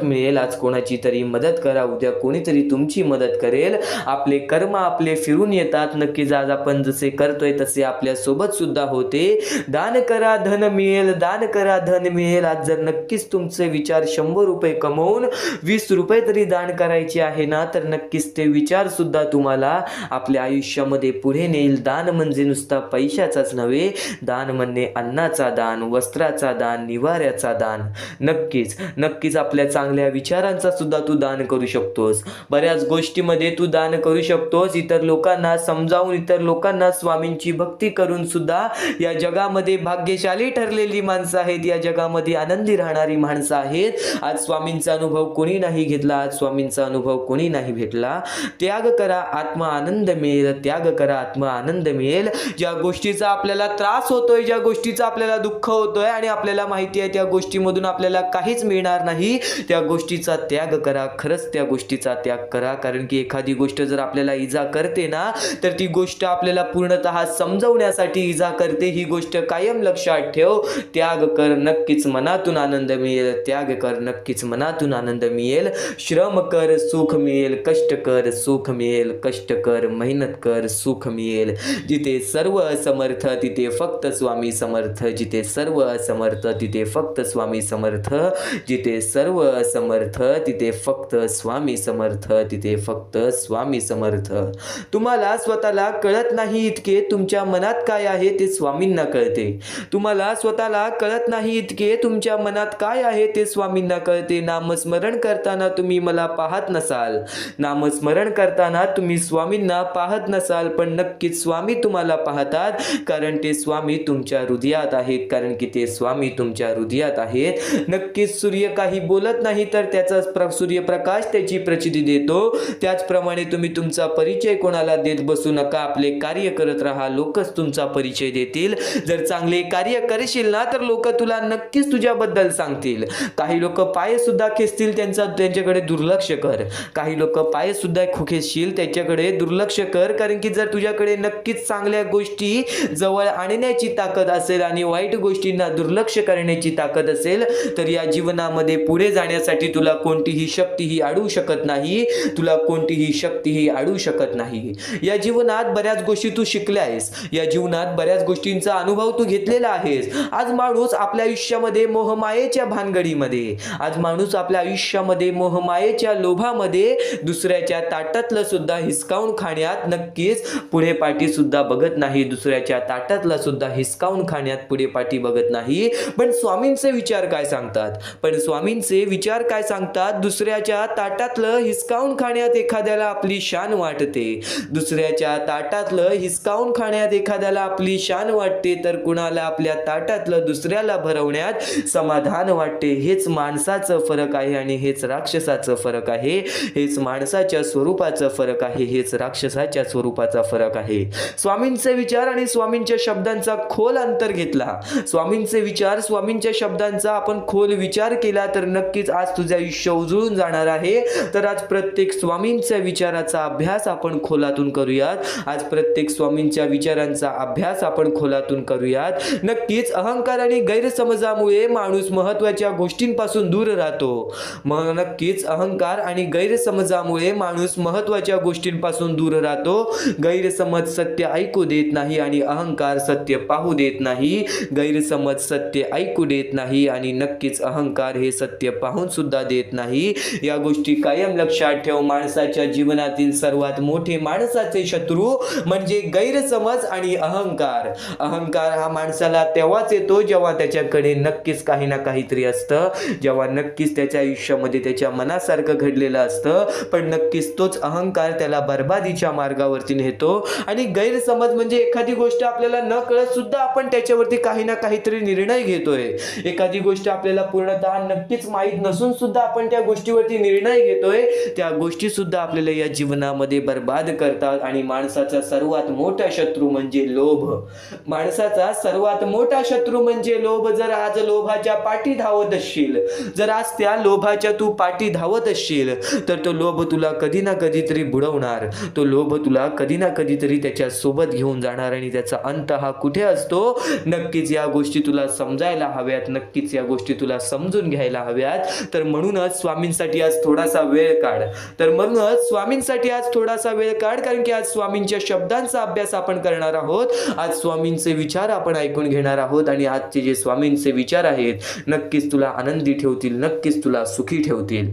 मिळेल. आज कोणाची तरी मदत करा, उद्या उद्या कोणीतरी तुमची मदत करेल. आपले कर्म आपले फिरून येतात. नक्कीच आज आपण जसे करतोय तसे आपल्या सोबत सुद्धा होते. दान करा धन मिळेल, दान करा धन मिळेल. आज जर नक्कीच तुमचे विचार 100 रुपये कमवून 20 रुपये तरी दान करायचे आहे ना, तर नक्कीच ते विचार सुद्धा तुम्हाला आपल्या आयुष्यामध्ये पुढे नेईल. दान म्हणजे नुसता पैशाचाच नव्हे, दान म्हणजे अन्नाचा दान, वस्त्राचा दान, निवाऱ्याचा दान. नक्कीच नक्कीच आपल्या चांगल्या विचारांचा सुद्धा तू दान करू शकतोस. बऱ्याच गोष्टीमध्ये तू दान करू शकतोस. इतर लोकांना समजावून, इतर लोकांना स्वामींची भक्ती करून सुद्धा या जगामध्ये भाग्यशाली ठरलेली माणसं आहेत. या जगामध्ये आनंदी राहणारी माणसं आहेत. आज स्वामींचा अनुभव कोणी नाही घेतला, आज स्वामींचा अनुभव कोणी नाही भेटला. त्याग करा आत्मा आनंद मिळेल, त्याग करा आत्मा आनंद मिळेल. ज्या गोष्टीचा आपल्याला त्रास होतोय, ज्या गोष्टीचा आपल्याला दुःख होतोय आणि आपल्याला माहिती आहे त्या गोष्टीमधून आपल्याला काहीच मिळणार नाही, त्या गोष्टीचा त्याग करा. खरंच त्या गोष्टीचा त्याग करा. कारण की एखादी गोष्ट जर आपल्याला इजा करते ना, तर ती गोष्ट आपल्याला पूर्णतः समजवण्यासाठी इजा करते. ही गोष्ट कायम लक्षात ठेव. त्याग कर, नक्कीच मनातून आनंद मिळेल. त्याग कर, नक्कीच मनातून आनंद मिळेल. श्रम कर, सुख मिळेल. कष्ट कर, सुख मिळेल. कष्ट कर, मेहनत कर, सुख मिळेल. जिथे सर्व असमर्थ तिथे फक्त स्वामी समर्थ. जिथे सर्व असमर्थ तिथे फक्त स्वामी समर्थ. जिथे सर्व असमर्थ तिथे फक्त स्वामी समर्थ. तिथे फक्त स्वामी समर्थ. तुम्हाला स्वतःला कळत नाही इतके तुमच्या मनात काय आहे ते स्वामींना कळते. तुम्हाला स्वतःला कळत नाही इतके तुमच्या मनात काय आहे ते स्वामींना कळते. नामस्मरण करताना तुम्ही मला पाहत नसाल, नामस्मरण करताना तुम्ही स्वामींना पाहत नसाल, पण नक्कीच स्वामी तुम्हाला पाहतात. कारण ते स्वामी तुमच्या हृदयात आहेत. कारण की ते स्वामी तुमच्या हृदयात आहेत. नक्कीच सूर्य काही बोलत नाही तर त्याचा सूर्यप्रकाश त्याची प्रचिती देतो. त्याचप्रमाणे तुम्ही तुमचा परिचय कोणाला देत बसू नका. आपले कार्य करत राहा, लोकच तुमचा परिचय देतील. जर चांगले कार्य करशील ना, तर लोक तुला नक्कीच तुझ्याबद्दल सांगतील. काही लोक पाय सुद्धा खेचतील, त्यांच्याकडे दुर्लक्ष कर. काही लोक पाय सुद्धा खेचशील, त्याच्याकडे दुर्लक्ष कर. कारण की जर तुझ्याकडे नक्कीच चांगल्या गोष्टी जवळ आणण्याची ताकद असेल आणि वाईट गोष्टींना दुर्लक्ष करण्याची ताकद असेल, तर या जीवनामध्ये पुढे जाण्यासाठी तुला कोणतीही शक्तीही अडवू शकत नाही. तुला कोणतीही शक्तीही अडवू शकत नाही. या जीवनात बऱ्याच गोष्टी तू शिकल्या आहेस. या जीवनात बऱ्याच गोष्टींचा अनुभव तू घेतलेला आहेस. आज माणूस आपल्या आयुष्यामध्ये मोहमायेच्या भानगडीमध्ये, आज माणूस आपल्या आयुष्यामध्ये मोहमायेच्या लोभामध्ये दुसऱ्याच्या ताटातलं सुद्धा हिसकावून खाण्यात नक्कीच पुढे पाठी सुद्धा बघत नाही. दुसऱ्याच्या ताटातला सुद्धा हिसकावून खाण्यात पुढे पाठी बघत नाही. पण स्वामींचे विचार काय सांगतात? पण स्वामींचे विचार काय सांगतात? दुसऱ्याच्या ताटातलं हिसकावून खाण्यात एखाद्याला आपली शान वाटते. दुसऱ्याच्या ताटातलं हिसकावून खाण्यात एखाद्याला आपली शान वाटते, तर कुणाला आपल्या ताटातलं दुसऱ्याला भरवण्यात समाधान वाटते. हेच माणसाचं फरक आहे आणि हेच राक्षसाचं फरक आहे. हेच माणसाच्या स्वरूपाचं फरक आहे. हेच राक्षसाच्या स्वरूपाचा फरक आहे. स्वामींचे विचार आणि स्वामींच्या शब्दांचा खोल अंतर घेतला, स्वामींचे विचार, स्वामींच्या शब्दांचा आपण खोल विचार केला, तर नक्कीच आज तुझे आयुष्य उजळून जाणार आहे. तर आज प्रत्येक स्वामींच्या विचाराचा अभ्यास आपण खोलातून करूयात. आज प्रत्येक स्वामींच्या विचारांचा अभ्यास आपण खोलातून करूयात. नक्कीच अहंकार आणि गैरसमजामुळे माणूस महत्त्वाच्या गोष्टींपासून दूर राहतो. नक्कीच अहंकार आणि गैरसमजामुळे माणूस महत्त्वाच्या गोष्टींपासून दूर राहतो. गैरसमज सत्य ऐकू देत नाही आणि अहंकार सत्य पाहू देत नाही. गैरसमज सत्य ऐकू देत नाही आणि नक्कीच अहंकार हे सत्य पाहून सुद्धा देत नाही. या गोष्टी कायम लक्षात ठेव. माणसाच्या जीवनातील सर्वात मोठे माणसाचे शत्रू म्हणजे गैरसमज आणि अहंकार. अहंकार हा माणसाला तेव्हाच येतो जेव्हा त्याच्याकडे नक्कीच काही ना काहीतरी असतं, जेव्हा नक्कीच त्याच्या आयुष्यामध्ये त्याच्या मनासारखं घडलेलं असतं. पण नक्कीच तोच अहंकार त्याला बर्बादीच्या मार्गावरती नेतो. आणि गैरसमज म्हणजे एखादी गोष्ट आपल्याला न कळत सुद्धा आपण त्याच्यावरती काही ना काहीतरी निर्णय घेतोय. एखादी गोष्ट आपल्याला पूर्णतः नक्कीच माहीत नसून सुद्धा आपण त्या गोष्टीवरती निर्णय घेतोय. त्या गोष्टी सुद्धा आपल्याला या जीवनामध्ये बर्बाद करतात. आणि माणसाचा सर्वात मोठा शत्रू म्हणजे लोभ. माणसाचा सर्वात मोठा शत्रू म्हणजे लोभ. जर आज लोभाच्या पाठी धावत असशील, जर आज त्या लोभाच्या तू पाठी धावत असशील, तर तो लोभ तुला कधी ना कधीतरी बुडवणार. तो लोभ तुला कधी ना कधीतरी त्याच्या सोबत घेऊन जाणार. आणि त्याचा अंत हा कुठे असतो? नक्कीच या गोष्टी तुला समजायला हव्यात. नक्कीच या गोष्टी तुला समजून घ्यायला हव्यात. तर म्हणूनच स्वामींसाठी आज थोडासा वेळ वेळ काढ. तर म्हणूनच स्वामींसाठी आज थोडासा वेळ काढ, कारण की आज स्वामींच्या शब्दांचा अभ्यास आपण करणार आहोत. आज स्वामींचे विचार आपण ऐकून घेणार आहोत आणि आजचे जे स्वामींचे विचार आहेत नक्कीच तुला आनंदी ठेवतील, नक्कीच तुला सुखी ठेवतील.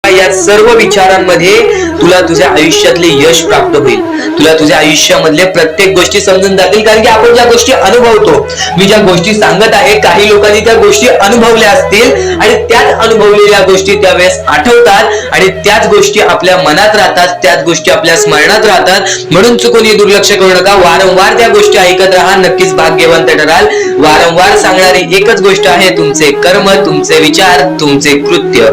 या सर्व विचारांमध्ये तुला तुझ्या आयुष्यातले यश प्राप्त होईल. तुला तुझ्या आयुष्यामधले प्रत्येक गोष्टी समजून जातील, कारण की आपण ज्या गोष्टी अनुभवतो, मी ज्या गोष्टी सांगत आहे काही लोकांनी त्या गोष्टी अनुभवल्या असतील आणि त्याच अनुभवलेल्या गोष्टी त्यावेळेस आठवतात आणि त्याच गोष्टी आपल्या मनात राहतात, त्याच गोष्टी आपल्या स्मरणात राहतात. म्हणून चुकून दुर्लक्ष करू नका. वारंवार त्या गोष्टी ऐकत राहा, नक्कीच भाग्यवंत ठराल. वारंवार सांगणारी एकच गोष्ट आहे, तुमचे कर्म, तुमचे विचार, तुमचे कृत्य.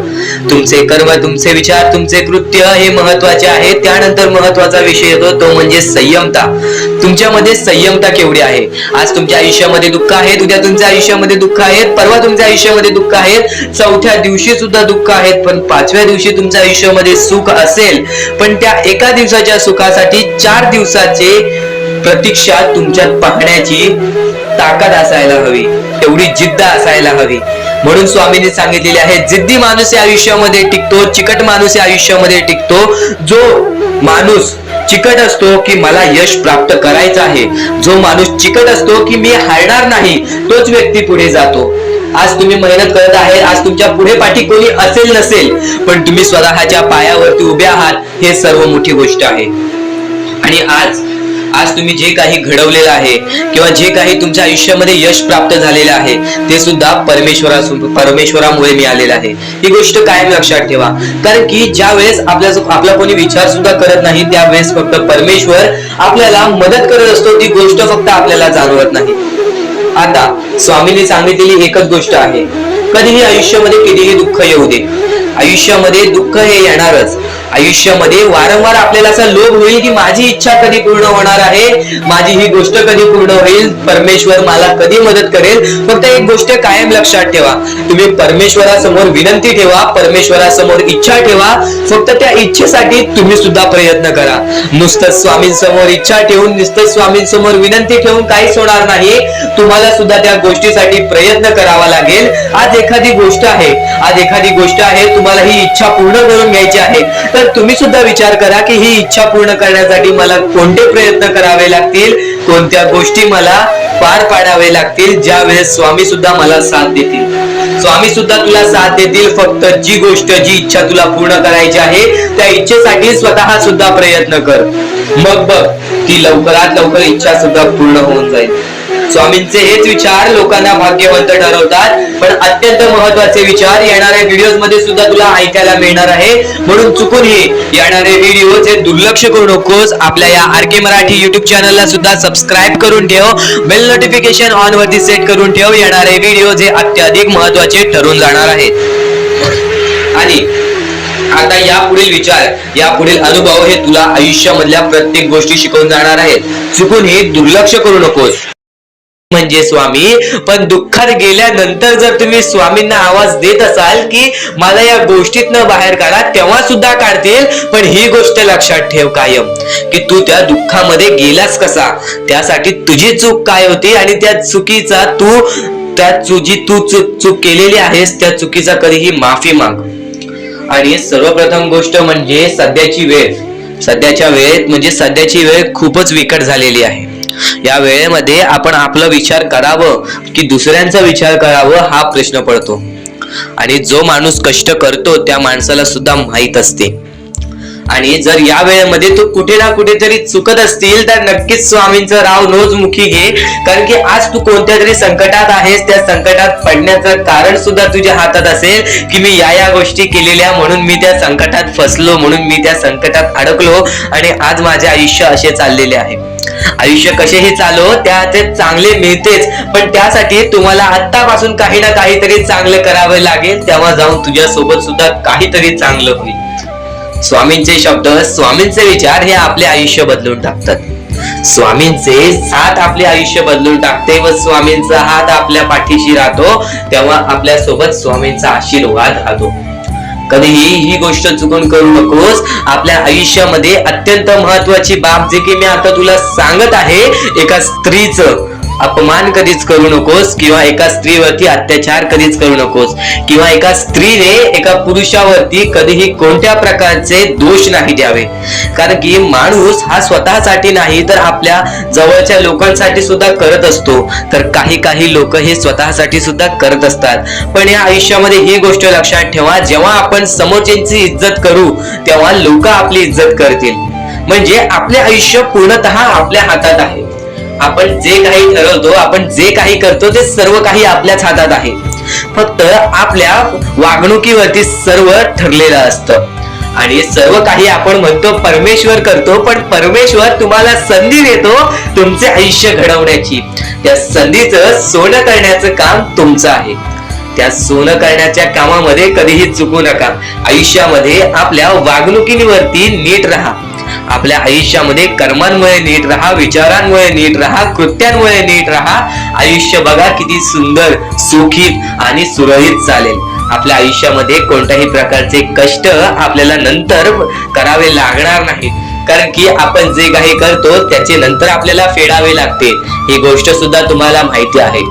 तुमचे कर्म, तुमचे विचार, तुमचे कृत्य हे महत्वाचे आहे. त्यानंतर महत्वाचा विषय येतो तो म्हणजे संयमता. तुमच्यामध्ये संयमता केवढी आहे? आज तुमच्या आयुष्यामध्ये दुःख आहे, उद्या तुमच्या आयुष्यामध्ये दुःख आहेत, परवा तुमच्या आयुष्यामध्ये दुःख आहेत, चौथ्या दिवशी सुद्धा दुःख आहेत, पण पाचव्या दिवशी तुमच्या आयुष्यामध्ये सुख असेल. पण त्या एका दिवसाच्या सुखासाठी 4 दिवसाचे प्रतीक्षा तुमच्यात पाहण्याची ताकद असायला हवी, तेवढी जिद्द असायला हवी. म्हणून स्वामींनी सांगितलेले आहे, जिद्दी माणूस या आयुष्यामध्ये टिकतो, चिकट माणूस या आयुष्यामध्ये टिकतो. जो माणूस चिकट असतो की मला यश प्राप्त करायचं आहे, जो माणूस चिकट असतो की मी हारणार नाही, तोच व्यक्ती पुढे जातो. आज तुम्ही मेहनत करत आहे, आज तुमच्या पुढे पाठी कोणी असेल नसेल, पण तुम्ही स्वतःच्या पायावरती उभे आहात, हे सर्व मोठी गोष्ट आहे. आणि आज तुम्ही जे काही घडवलेलं आहे किंवा जे काही तुमच्या आयुष्यामध्ये यश प्राप्त झालेलं आहे ते सुद्धा परमेश्वरामुळे मिळालेलं आहे. ही गोष्ट कायम लक्षात ठेवा, कारण की ज्या वेळेस आपला कोणी विचार सुद्धा करत नाही त्यावेळेस फक्त परमेश्वर आपल्याला मदत करत असतो. ती गोष्ट फक्त आपल्याला जाणवत नाही. आता स्वामींनी सांगितलेली एकच गोष्ट आहे, कधीही आयुष्यामध्ये कितीही दुःख येऊ दे, आयुष्यामध्ये दुःख हे येणारच. आयुष्यामध्ये वारंवार आपल्याला असा लोभ होईल की माझी इच्छा कधी पूर्ण होणार आहे, माझी ही गोष्ट कधी पूर्ण होईल, परमेश्वर मला कधी मदत करेल. फक्त एक गोष्ट कायम लक्षात ठेवा, तुम्ही परमेश्वरासमोर विनंती ठेवा, परमेश्वरासमोर इच्छा ठेवा. फक्त त्या इच्छेसाठी तुम्ही सुद्धा प्रयत्न करा. नुसतं स्वामींसमोर इच्छा ठेवून, नुसतं स्वामींसमोर विनंती ठेवून काहीच होणार नाही. तुम्हाला सुद्धा त्या गोष्टीसाठी प्रयत्न करावा लागेल. आज एखादी गोष्ट आहे, तुम्हाला ही इच्छा पूर्ण करून घ्यायची आहे, तर तुम्ही सुद्धा विचार करा की ही इच्छा पूर्ण करण्यासाठी मला कोणते प्रयत्न करावे लागतील, कोणत्या गोष्टी मला पार पाडावे लागतील, ज्या वेळेस स्वामी सुद्धा मला साथ देतील. स्वामी सुद्धा तुला साथ देतील. फक्त जी गोष्ट, जी इच्छा तुला पूर्ण करायची आहे त्या इच्छेसाठी स्वतः सुद्धा प्रयत्न कर. मग बघ ती लवकरात लवकर इच्छा सुद्धा पूर्ण होऊन जाईल. स्वामींचे हेच विचार लोकांना भाग्यवंत ठरवतात. पण अत्यंत महत्वाचे विचार येणाऱ्या व्हिडिओज मध्ये सुद्धा तुला ऐकायला मिळणार आहे. म्हणून चुकूनही येणारे व्हिडिओ जे दुर्लक्ष करू नकोस. आपल्या या आरके मराठी युट्यूब चॅनलला सुद्धा सबस्क्राईब करून ठेव, बेल नोटिफिकेशन ऑन वरती सेट करून ठेव. येणारे व्हिडिओ जे अत्याधिक महत्वाचे ठरून जाणार आहेत. आणि आता यापुढील विचार, यापुढील अनुभव हे तुला आयुष्यामधल्या प्रत्येक गोष्टी शिकवून जाणार आहेत. चुकूनही दुर्लक्ष करू नकोस. म्हणजे स्वामी, पण दुःखात गेल्यानंतर जर तुम्ही स्वामींना आवाज देत असाल की मला या गोष्टीतनं बाहेर काढा, तेव्हा सुद्धा काढतील. पण ही गोष्ट लक्षात ठेव कायम की तू त्या दुःखामध्ये गेलास कसा, त्यासाठी तुझी चूक काय होती आणि त्या चुकीचा चूक केलेली आहेस त्या चुकीचा कधीही माफी माग. आणि सर्वप्रथम गोष्ट म्हणजे सध्याची वेळ खूपच विकट झालेली आहे. या वेळेमध्ये आपण आपला विचार करावं की दुसऱ्यांचा विचार करावं हा प्रश्न पडतो. आणि जो माणूस कष्ट करतो त्या माणसाला सुद्धा माहित असते. आणि जर या वेळेमध्ये तू कुठे ना कुठेतरी चुकत असतील तर नक्कीच स्वामींचं राव नोजमुखी घे. कारण की आज तू कोणत्या तरी संकटात आहेस, त्या संकटात पडण्याचं कारण सुद्धा तुझ्या हातात असेल की मी या गोष्टी केलेल्या म्हणून मी त्या संकटात फसलो, म्हणून मी त्या संकटात अडकलो आणि आज माझे आयुष्य असे चाललेले आहे. आयुष्य कसेही चालव, त्याचे चांगले मिळतेच, पण त्यासाठी तुम्हाला आत्तापासून काही ना काहीतरी चांगलं करावे लागेल. तेव्हा जाऊन तुझ्या सोबत सुद्धा काहीतरी चांगलं होईल. स्वामींचे शब्द, स्वामींचे विचार हे आपले आयुष्य बदलून टाकतात. स्वामींचे साथ आपले आयुष्य बदलून टाकते व स्वामींचा हात आपल्या पाठीशी राहतो. तेव्हा आपल्या सोबत स्वामींचा आशीर्वाद राहतो. कधीही ही गोष्ट चुकून करू नकोस. आपल्या आयुष्यामध्ये अत्यंत महत्वाची बाब जे की मी आता तुला सांगत आहे, एका स्त्रीचं अपमान कधीच करू नकोस, किंवा एका स्त्रीवरती अत्याचार कधीच करू नकोस, किंवा एका स्त्रीने एका पुरुषावरती कधीही कोणत्या प्रकारचे दोष नाही द्यावे. कारण की माणूस हा स्वतःसाठी नाही तर आपल्या जवळच्या लोकांसाठी सुद्धा करत असतो. तर काही लोक हे स्वतःसाठी सुद्धा करत असतात. पण या आयुष्यामध्ये ही गोष्ट लक्षात ठेवा, जेव्हा आपण समोरच्यांची इज्जत करू तेव्हा लोक आपली इज्जत करतील. म्हणजे आपले आयुष्य पूर्णतः आपल्या हातात आहे. आपण जे काही ठरवतो, आपण जे काही करतो ते सर्व काही आपल्याच हातात आहे. फक्त आपल्या वागणुकीवरती सर्व ठरलेलं असतं. आणि सर्व काही आपण म्हणतो परमेश्वर करतो, पण परमेश्वर तुम्हाला संधी देतो तुमचे आयुष्य घडवण्याची. त्या संधीचं सोनं करण्याचं काम तुमचं आहे. त्या सोनं करण्याच्या कामामध्ये कधीही चुकू नका. आयुष्यामध्ये आपल्या वागणुकीवरती नीट राहा. आपल्या आयुष्यामध्ये कर्मांमुळे नीट राहा, विचारांमुळे नीट राहा, कृत्यांमुळे नीट राहा. आयुष्य बघा किती सुंदर, सुखीत आणि सुरळीत चालेल. आपल्या आयुष्यामध्ये कोणत्याही प्रकारचे कष्ट आपल्याला नंतर करावे लागणार नाही. कारण की आपण जे काही करतो त्याचे नंतर आपल्याला फेडावे लागते. ही गोष्ट सुद्धा तुम्हाला माहिती आहे.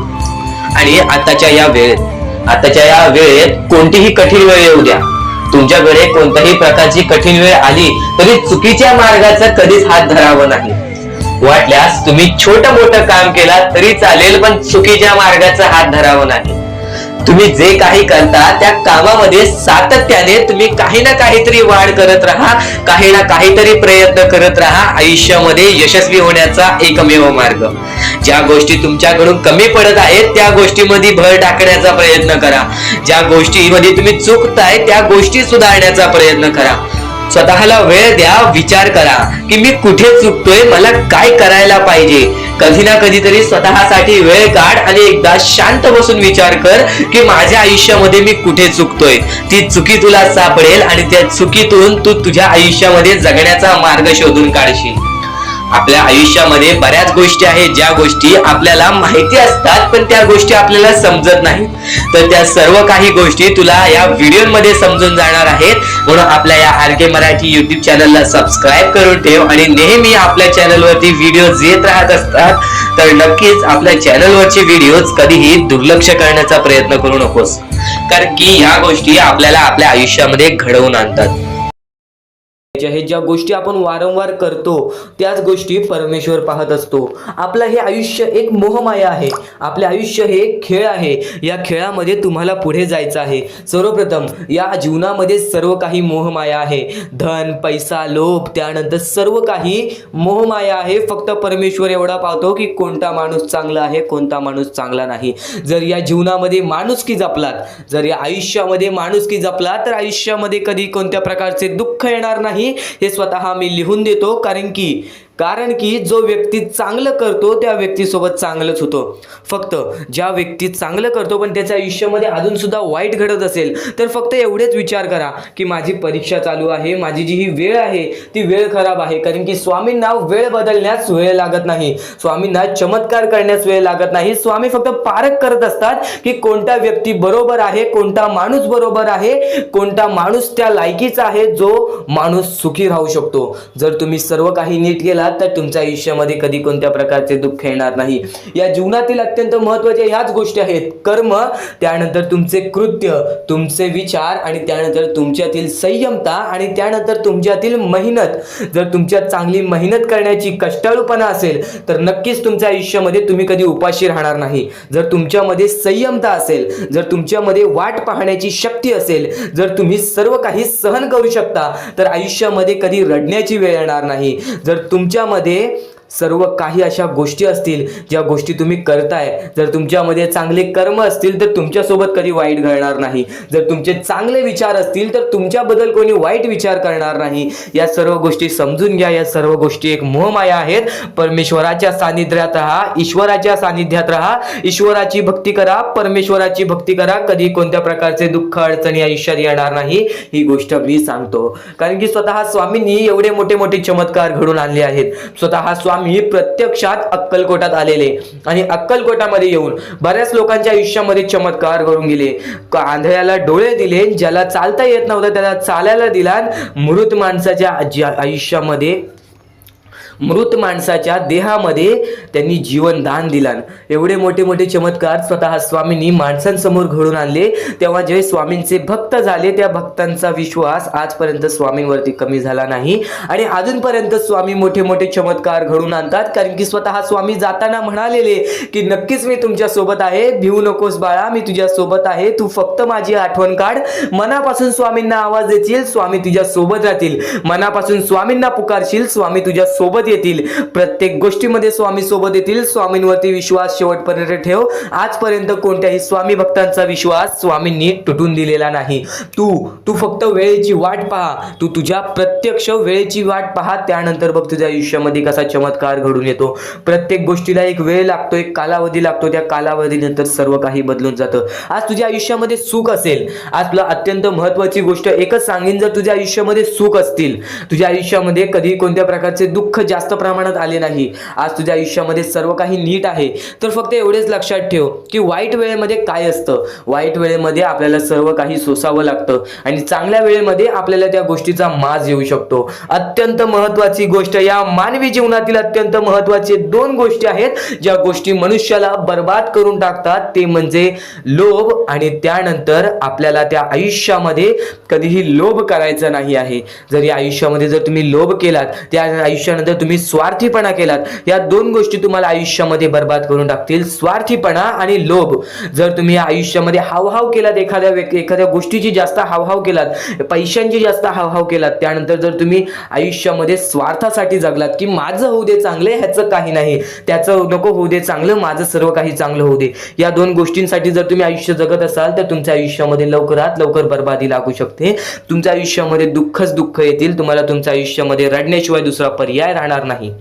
आणि आताच्या या वेळेत कोणतीही कठीण वेळ येऊ द्या, तुमच्याकडे कोणत्याही प्रकारची कठीण वेळ आली तरी चुकीच्या मार्गाचा कधीच हात धरावा नाही. वाटल्यास तुम्ही छोटं मोठं काम केला तरी चालेल, पण चुकीच्या मार्गाचा हात धरावा नाही. तुम्ही जे काही करता त्या कामामध्ये सातत्याने तुम्ही काही ना काहीतरी वाढ करत राहा, काही ना काहीतरी प्रयत्न करत राहा. आयुष्यामध्ये यशस्वी होण्याचा एकमेव मार्ग. ज्या गोष्टी तुमच्याकडून कमी पडत आहेत त्या गोष्टीमध्ये भर टाकण्याचा प्रयत्न करा. ज्या गोष्टीमध्ये तुम्ही चुकताय त्या गोष्टी सुधारण्याचा प्रयत्न करा. स्वतःला वेळ द्या, विचार करा की मी कुठे चुकतोय, मला काय करायला पाहिजे. कधी ना कधीतरी स्वतःसाठी वेळ काढ आणि एकदा शांत बसून विचार कर की माझ्या आयुष्यामध्ये मी कुठे चुकतोय. ती चुकी तुला सापडेल आणि त्या चुकीतून तू तुझ्या आयुष्यामध्ये जगण्याचा मार्ग शोधून काढशील. आपल्या आयुष्यामध्ये बऱ्याच गोष्टी आहेत ज्या गोष्टी आपल्याला माहिती असतात पण त्या गोष्टी आपल्याला समजत नाहीत. तर त्या सर्व काही गोष्टी तुला या व्हिडिओमध्ये समजून जाणार आहेत. म्हणून आपल्या या आर.के. मराठी युट्यूब चॅनलला सबस्क्राईब करून ठेव आणि नेहमी आपल्या चॅनलवरती व्हिडिओज येत राहत असतात. तर नक्कीच आपल्या चॅनलवरचे व्हिडिओज कधीही दुर्लक्ष करण्याचा प्रयत्न करू नकोस. कारण की ह्या गोष्टी आपल्याला आपल्या आयुष्यामध्ये घडवून आणतात. ज्या गोष्टी आपण वारंवार करतो त्याच गोष्टी परमेश्वर पाहत असतो. आपलं हे आयुष्य एक मोहमाया आहे. आपले आयुष्य हे एक खेळ आहे. या खेळामध्ये तुम्हाला पुढे जायचं आहे. सर्वप्रथम या जीवनामध्ये सर्व काही मोहमाया आहे. धन, पैसा, लोभ, त्यानंतर सर्व काही मोहमाया आहे. फक्त परमेश्वर एवढा पाहतो की कोणता माणूस चांगला आहे, कोणता माणूस चांगला नाही. जर या जीवनामध्ये माणुसकी जपलात, जर या आयुष्यामध्ये माणुसकी जपलात तर आयुष्यामध्ये कधी कोणत्या प्रकारचे दुःख येणार नाही. हे स्वतः मी लिहून देतो. कारण की जो व्यक्ती चांगलं करतो त्या व्यक्तीसोबत चांगलंच होतं. फक्त ज्या व्यक्ती चांगलं करतो पण त्याच्या आयुष्यामध्ये अजून सुद्धा वाईट घडत असेल तर फक्त एवढेच विचार करा की माझी परीक्षा चालू आहे, माझी जी ही वेळ आहे ती वेळ खराब आहे. कारण की स्वामींना वेळ बदलण्यास वेळ लागत नाही, स्वामींना चमत्कार करण्यास वेळ लागत नाही. स्वामी फक्त पारख करत असतात की कोणता व्यक्ती बरोबर आहे, कोणता माणूस बरोबर आहे, कोणता माणूस त्या लायकीचा आहे जो माणूस सुखी राहू शकतो. जर तुम्ही सर्व काही नीट केला तर तुमच्या आयुष्यामध्ये कधी कोणत्या प्रकारचे दुःख येणार नाही. या जीवनातील अत्यंत महत्त्वाच्या ह्याच गोष्टी आहेत. कर्म, त्यानंतर तुमचे कृत्य, तुमचे विचार आणि त्यानंतर तुमच्यातील संयमता आणि त्यानंतर तुमच्यातील मेहनत. जर तुमच्यात चांगली मेहनत करण्याची कष्टाळूपणा असेल तर नक्कीच तुमच्या आयुष्यामध्ये तुम्ही कधी उपाशी राहणार नाही. जर तुमच्यामध्ये संयमता असेल, जर तुमच्यामध्ये वाट पाहण्याची शक्ती असेल, जर तुम्ही सर्व काही सहन करू शकता तर आयुष्यामध्ये कधी रडण्याची वेळ येणार नाही. जर तुमच्यामध्ये सर्व काही अशा गोष्टी असतील ज्या गोष्टी तुम्ही करताय, जर तुमच्यामध्ये चांगले कर्म असतील तर तुमच्यासोबत कधी वाईट घडणार नाही. जर तुमचे चांगले विचार असतील तर तुमच्याबद्दल कोणी वाईट विचार करणार नाही. या सर्व गोष्टी समजून घ्या. या सर्व गोष्टी एक मोहमाया आहेत. परमेश्वराच्या सानिध्यात राहा, ईश्वराच्या सानिध्यात राहा, ईश्वराची भक्ती करा, परमेश्वराची भक्ती करा. कधी कोणत्या प्रकारचे दुःख अडचणी आयुष्यात येणार नाही. ही गोष्ट मी सांगतो कारण की स्वतः स्वामींनी एवढे मोठे मोठे चमत्कार घडून आणले आहेत. स्वतः स्वामी प्रत्यक्षात अक्कलकोटात आलेले आणि अक्कलकोटामध्ये येऊन बऱ्याच लोकांच्या आयुष्यामध्ये चमत्कार घडून गेले. आंधळ्याला डोळे दिले, ज्याला चालता येत नव्हतं त्याला चालायला दिला. मृत माणसाच्या आयुष्यामध्ये मृत माणसाच्या देहामध्ये त्यांनी जीवनदान दिलं. एवढे मोठे मोठे चमत्कार स्वतः स्वामींनी माणसांसमोर घडून आणले. तेव्हा जे स्वामींचे भक्त झाले त्या भक्तांचा विश्वास आजपर्यंत स्वामींवरती कमी झाला नाही आणि अजूनपर्यंत स्वामी मोठे मोठे चमत्कार घडून आणतात. कारण की स्वतः स्वामी जाताना म्हणालेले की नक्कीच मी तुमच्या सोबत आहे, भिवू नकोस बाळा, मी तुझ्या सोबत आहे, तू फक्त माझी आठवण काढ. मनापासून स्वामींना आवाज देशील, स्वामी तुझ्या सोबत राहतील. मनापासून स्वामींना पुकारशील, स्वामी तुझ्या सोबत येतील. प्रत्येक गोष्टीमध्ये स्वामी सोबत येतील. स्वामींवरती विश्वास शेवटपर्यंत ठेव. आजपर्यंत कोणत्याही स्वामी भक्तांचा विश्वास स्वामींनी तुटून दिलेला नाही. तू फक्त वेळेची वाट पहा. तू तुझ्या प्रत्यक्ष वेळेची वाट पहा, त्यानंतर बघ तुझ्या आयुष्यामध्ये कसा चमत्कार घडून येतो. प्रत्येक गोष्टीला एक वेळ लागतो, एक कालावधी लागतो. त्या कालावधीनंतर सर्व काही बदलून जातं. आज तुझ्या आयुष्यामध्ये सुख असेल, आज तुला अत्यंत महत्वाची गोष्ट एकच सांगेन, जर तुझ्या आयुष्यामध्ये सुख असतील, तुझ्या आयुष्यामध्ये कधी कोणत्या प्रकारचे दुःख जास्त प्रमाणात आले नाही, आज तुझ्या आयुष्यामध्ये सर्व काही नीट आहे, तर फक्त एवढेच लक्षात ठेव की वाईट वेळेमध्ये काय असतं. वाईट वेळेमध्ये आपल्याला सर्व काही सोसावं लागतं आणि चांगल्या वेळेमध्ये आपल्याला त्या गोष्टीचा माज येऊ शकतो. अत्यंत महत्वाची गोष्ट, या मानवी जीवनातील अत्यंत महत्वाचे 2 गोष्टी आहेत ज्या गोष्टी मनुष्याला बर्बाद करून टाकतात. ते म्हणजे लोभ आणि त्यानंतर आपल्याला त्या आयुष्यामध्ये कधीही लोभ करायचा नाही आहे. जर या आयुष्यामध्ये जर तुम्ही लोभ केलात, त्या आयुष्यानंतर तुम्ही स्वार्थीपणा केलात, या 2 गोष्टी तुम्हाला आयुष्यामध्ये बर्बाद करून टाकतील. स्वार्थीपणा आणि लोभ. जर तुम्ही आयुष्यामध्ये हावभाव केलात, एखाद्या गोष्टीची जास्त हावभाव केलात, पैशांची जास्त हावभाव केलात, त्यानंतर जर तुम्ही आयुष्यामध्ये स्वार्थासाठी जगलात की माझं होऊ दे चांगले, ह्याचं काही नाही, त्याचं नको होऊ दे चांगलं, माझं सर्व काही चांगलं होऊ दे, या 2 गोष्टींसाठी जर तुम्ही आयुष्य जगत असाल तर तुमच्या आयुष्यामध्ये लवकरात लवकर बर्बादी लागू शकते. तुमच्या आयुष्यामध्ये दुःखच दुःख येतील. तुम्हाला तुमच्या आयुष्यामध्ये रडण्याशिवाय दुसरा पर्याय राहणार नाही.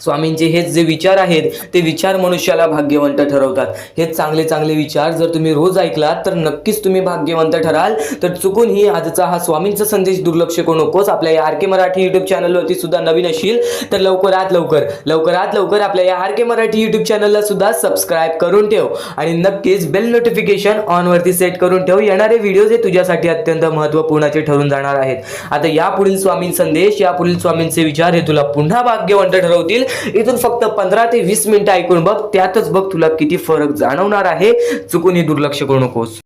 स्वामींचे हेच जे विचार आहेत ते विचार मनुष्याला भाग्यवंत ठरवतात. हे चांगले चांगले विचार जर तुम्ही रोज ऐकलात तर नक्कीच तुम्ही भाग्यवंत ठराल. तर चुकूनही आजचा हा स्वामींचा संदेश दुर्लक्ष करू नकोस. आपल्या या आर के मराठी युट्यूब चॅनलवरती सुद्धा नवीन असशील तर लवकरात लवकर आपल्या या आर के मराठी युट्यूब चॅनलला सुद्धा सबस्क्राईब करून ठेव आणि नक्कीच बेल नोटिफिकेशन ऑन वरती सेट करून ठेव. येणारे व्हिडिओज हे तुझ्यासाठी अत्यंत महत्त्वपूर्णाचे ठरून जाणार आहेत. आता यापुढील स्वामी संदेश, यापुढील स्वामींचे विचार हे तुला पुन्हा भाग्यवंत ठरवतील. इथून फक्त 15 ते 20 मिनिटं ऐकून बघ, त्यातच बघ तुला किती फरक जाणवणार आहे. चुकूनही दुर्लक्ष करू नकोस.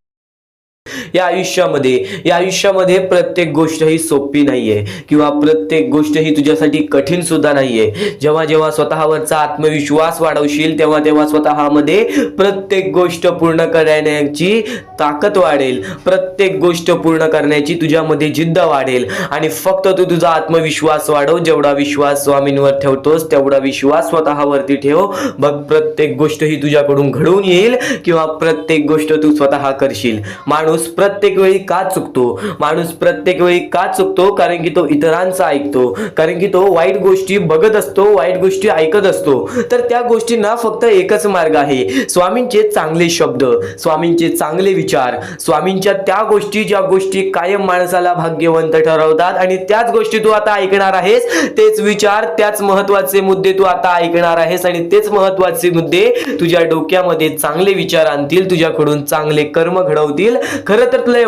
या आयुष्यामध्ये प्रत्येक गोष्ट ही सोपी नाहीये किंवा प्रत्येक गोष्ट ही तुझ्यासाठी कठीण सुद्धा नाहीये. जेव्हा जेव्हा स्वतःवरचा आत्मविश्वास वाढवशील तेव्हा स्वतःमध्ये प्रत्येक गोष्ट पूर्ण करण्याची ताकद वाढेल. प्रत्येक गोष्ट पूर्ण करण्याची तुझ्यामध्ये जिद्द वाढेल आणि फक्त तू तुझा आत्मविश्वास वाढव. जेवढा विश्वास स्वामींवर ठेवतोस तेवढा विश्वास स्वतःवरती ठेव. बघ प्रत्येक गोष्ट ही तुझ्याकडून घडून येईल किंवा प्रत्येक गोष्ट तू स्वतः करशील. माणूस प्रत्येक वेळी का चुकतो? कारण की तो इतरांचा ऐकतो, कारण की तो वाईट गोष्टी बघत असतो, वाईट गोष्टी ऐकत असतो. तर त्या गोष्टींना फक्त एकच मार्ग आहे, स्वामींचे चांगले शब्द, स्वामींचे चांगले विचार, स्वामींच्या त्या गोष्टी ज्या गोष्टी कायम माणसाला भाग्यवंत ठरवतात. आणि त्याच गोष्टी तू आता ऐकणार आहेस, तेच विचार, त्याच महत्वाचे मुद्दे तू आता ऐकणार आहेस आणि तेच महत्वाचे मुद्दे तुझ्या डोक्यामध्ये चांगले विचार आणतील, तुझ्याकडून चांगले कर्म घडवतील. खरं तर तुला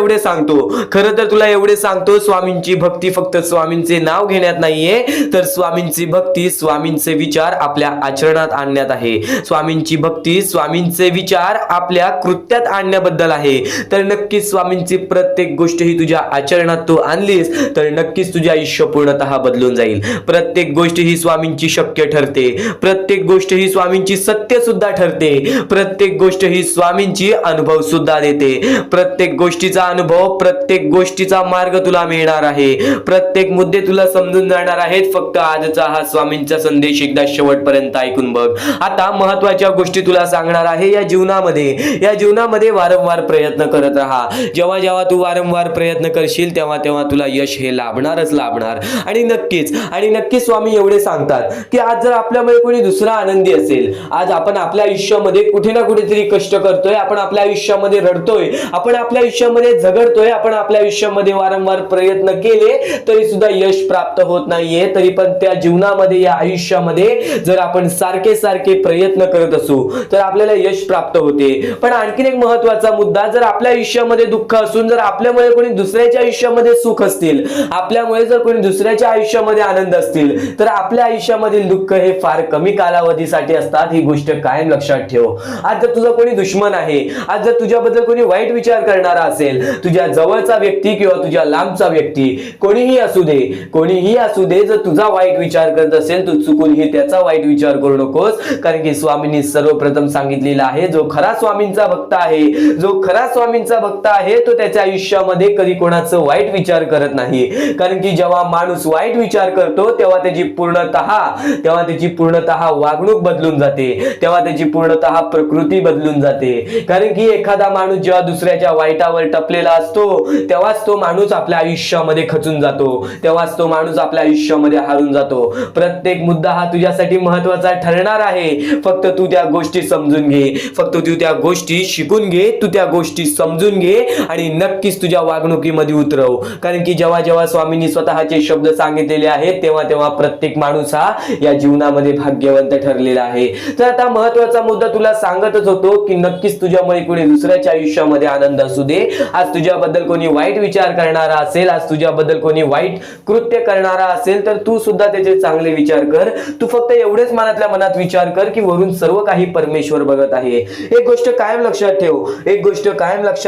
एवढे सांगतो स्वामींची भक्ती फक्त स्वामींचे नाव घेण्यात नाहीये, तर स्वामींची भक्ती स्वामींचे विचार आपल्या आचरणात आणण्यात आहे. स्वामींची भक्ती स्वामींचे विचार आपल्या कृत्यात आणण्याबद्दल आहे. तर नक्कीच स्वामींची प्रत्येक गोष्ट ही तुझ्या आचरणात तू आणलीस तर नक्कीच तुझे आयुष्य पूर्णतः बदलून जाईल. प्रत्येक गोष्ट ही स्वामींची शक्य ठरते, प्रत्येक गोष्ट ही स्वामींची सत्य सुद्धा ठरते, प्रत्येक गोष्ट ही स्वामींची अनुभव सुद्धा देते. प्रत्येक गोष्टीचा अनुभव, प्रत्येक गोष्टीचा मार्ग तुला मिळणार आहे. प्रत्येक मुद्दे तुला समजून जाणार आहेत. फक्त आजचा हा स्वामींचा संदेश एकदा शेवटपर्यंत ऐकून बघ. आता महत्वाच्या गोष्टी तुला सांगणार आहे. या जीवनामध्ये वारंवार प्रयत्न करत राहा. जेव्हा तू वारंवार प्रयत्न करशील तेव्हा तुला यश हे लाभणारच लाभणार. आणि नक्कीच स्वामी एवढे सांगतात की आज जर आपल्यामध्ये कोणी दुसरा आनंदी असेल, आज आपण आपल्या आयुष्यामध्ये कुठे ना कुठेतरी कष्ट करतोय, आपण आपल्या आयुष्यामध्ये रडतोय, आपण आपल्या आपल्या आयुष्यामध्ये झगडतोय, आपण आपल्या आयुष्यामध्ये वारंवार प्रयत्न केले तरी सुद्धा यश प्राप्त होत नाहीये, तरी पण त्या जीवनामध्ये या आयुष्यामध्ये जर आपण सारखे सारखे प्रयत्न करत असू तर आपल्याला यश प्राप्त होते. पण आणखीन एक महत्वाचा मुद्दा, जर आपल्या आयुष्यामध्ये दुःख असून जर आपल्यामुळे कोणी दुसऱ्याच्या आयुष्यामध्ये सुख असतील, आपल्यामुळे जर कोणी दुसऱ्याच्या आयुष्यामध्ये आनंद असतील, तर आपल्या आयुष्यामधील दुःख हे फार कमी कालावधीसाठी असतात. ही गोष्ट कायम लक्षात ठेव. आज जर तुझा कोणी दुश्मन आहे, आज जर तुझ्याबद्दल कोणी वाईट विचार करणारा असेल, तुझ्या जवळचा व्यक्ती किंवा तुझ्या लांबचा व्यक्ती, कोणीही असू दे, जर तुझा वाईट विचार करत असेल, तू चुकूनही त्याचा वाईट विचार करू नकोस. कारण की स्वामींनी सर्वप्रथम सांगितलेलं आहे, जो खरा स्वामींचा भक्त आहे तो त्याच्या आयुष्यामध्ये कधी कोणाचं वाईट विचार करत नाही. कारण की जेव्हा माणूस वाईट विचार करतो तेव्हा त्याची पूर्णतः वागणूक बदलून जाते, तेव्हा त्याची पूर्णतः प्रकृती बदलून जाते. कारण की एखादा माणूस जेव्हा दुसऱ्याच्या वाईटावर टपलेला असतो तेव्हाच तो माणूस आपल्या आयुष्यामध्ये खचून जातो, तेव्हाच तो माणूस आपल्या आयुष्यामध्ये हारून जातो. प्रत्येक मुद्दा हा तुझ्यासाठी महत्वाचा ठरणार आहे. फक्त तू त्या गोष्टी समजून घे, फक्त तू त्या गोष्टी शिकून घे, तू त्या गोष्टी समजून घे आणि नक्कीच तुझ्या वागणुकीमध्ये उतरव. कारण की जेव्हा जेव्हा स्वामींनी स्वतःचे शब्द सांगितलेले आहेत तेव्हा तेव्हा प्रत्येक माणूस हा या जीवनामध्ये भाग्यवंत ठरलेला आहे. तर आता महत्वाचा मुद्दा तुला सांगतच होतो की नक्कीच तुझ्यामुळे कोणी दुसऱ्याच्या आयुष्यामध्ये आनंद असू दे, आज तुझ्याबद्दल कोणी वाईट विचार करणारा असेल, आज तुझ्याबद्दल कोणी वाईट कृत्य करणारा असेल, तर तू सुद्धा त्याचे चांगले विचार कर. तू फक्त एवढेच मनातल्या मनात विचार कर की वरून सर्व काही परमेश्वर बघत आहे. एक गोष्ट कायम लक्षात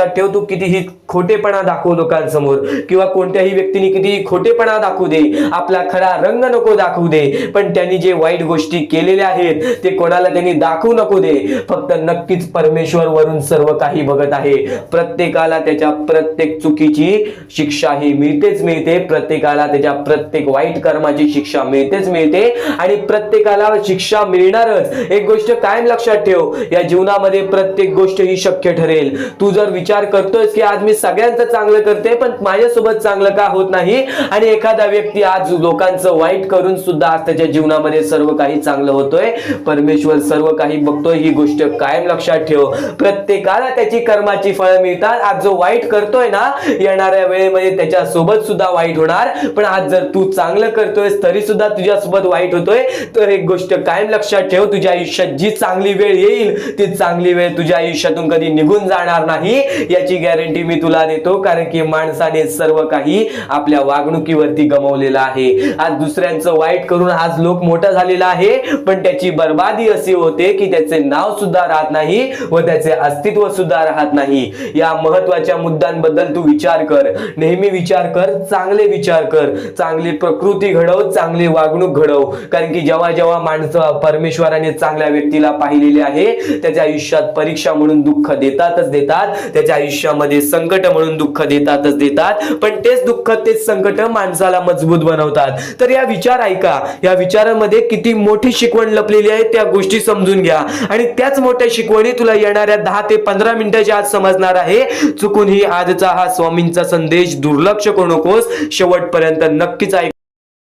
ठेव, तू कितीही खोटेपणा दाखव लोकांसमोर किंवा कोणत्याही व्यक्तीने कितीही खोटेपणा दाखवू दे, आपला खरा रंग नको दाखवू दे, पण त्यांनी जे वाईट गोष्टी केलेल्या आहेत ते कोणाला त्यांनी दाखवू नको दे. फक्त नक्कीच परमेश्वर वरून सर्व काही बघत आहे. प्रत्येकाला त्याच्या प्रत्येक चुकीची शिक्षा ही मिळते, प्रत्येकाला त्याच्या प्रत्येक वाईट कर्माची शिक्षा मिळते आणि प्रत्येकाला शिक्षा मिळणारच. एक गोष्ट कायम लक्षात ठेव, या जीवनामध्ये प्रत्येक गोष्ट ही शक्य ठरेल. तू जर विचार करतोय की आज मी सगळ्यांचं चांगलं करते पण माझ्यासोबत चांगलं का होत नाही, आणि एखादा व्यक्ती आज लोकांचं वाईट करून सुद्धा आज त्याच्या जीवनामध्ये सर्व काही चांगलं होतोय, परमेश्वर सर्व काही बघतोय. ही गोष्ट कायम लक्षात ठेव. प्रत्येकाला त्याची कर्माची फळं मिळतात. आज जो वाईट करतोय ना, येणाऱ्या वेळेमध्ये त्याच्या सोबत सुद्धा वाईट होणार. पण आज जर तू चांगलं करतोय तरी सुद्धा तुझ्यासोबत वाईट होतोय, तर एक गोष्ट कायम लक्षात ठेव, तुझ्या आयुष्यात जी चांगली वेळ येईल ती चांगली वेळ तुझ्या आयुष्यातून कधी निघून जाणार नाही, याची गॅरंटी मी तुला देतो. कारण की माणसाने सर्व काही आपल्या वागणुकीवरती गमावलेलं आहे. आज दुसऱ्यांचं वाईट करून आज लोक मोठा झालेला आहे, पण त्याची बर्बादी अशी होते की त्याचे नाव सुद्धा राहत नाही व त्याचे अस्तित्व सुद्धा राहत नाही. या महत्वाच्या मुद्द्यांबद्दल तू विचार कर, नेहमी विचार कर, चांगले विचार कर, चांगली प्रकृती घडव, चांगली वागणूक घडव. कारण की जेव्हा जेव्हा माणसं परमेश्वराने चांगल्या व्यक्तीला पाहिलेले आहे त्याच्या आयुष्यात परीक्षा म्हणून दुःख देतातच देतात, त्याच्या आयुष्यामध्ये संकट म्हणून दुःख देतातच देतात, पण तेच दुःख तेच संकट माणसाला मजबूत बनवतात. तर या विचार ऐका, या विचारांमध्ये किती मोठी शिकवण लपलेली आहे त्या गोष्टी समजून घ्या आणि त्याच मोठ्या शिकवणी तुला येणाऱ्या 10 ते 15 मिनिटाच्या आत समजणार आहे. चुकूनही आजचा हा स्वामींचा संदेश दुर्लक्ष करू नकोस, शेवटपर्यंत नक्कीच ऐक.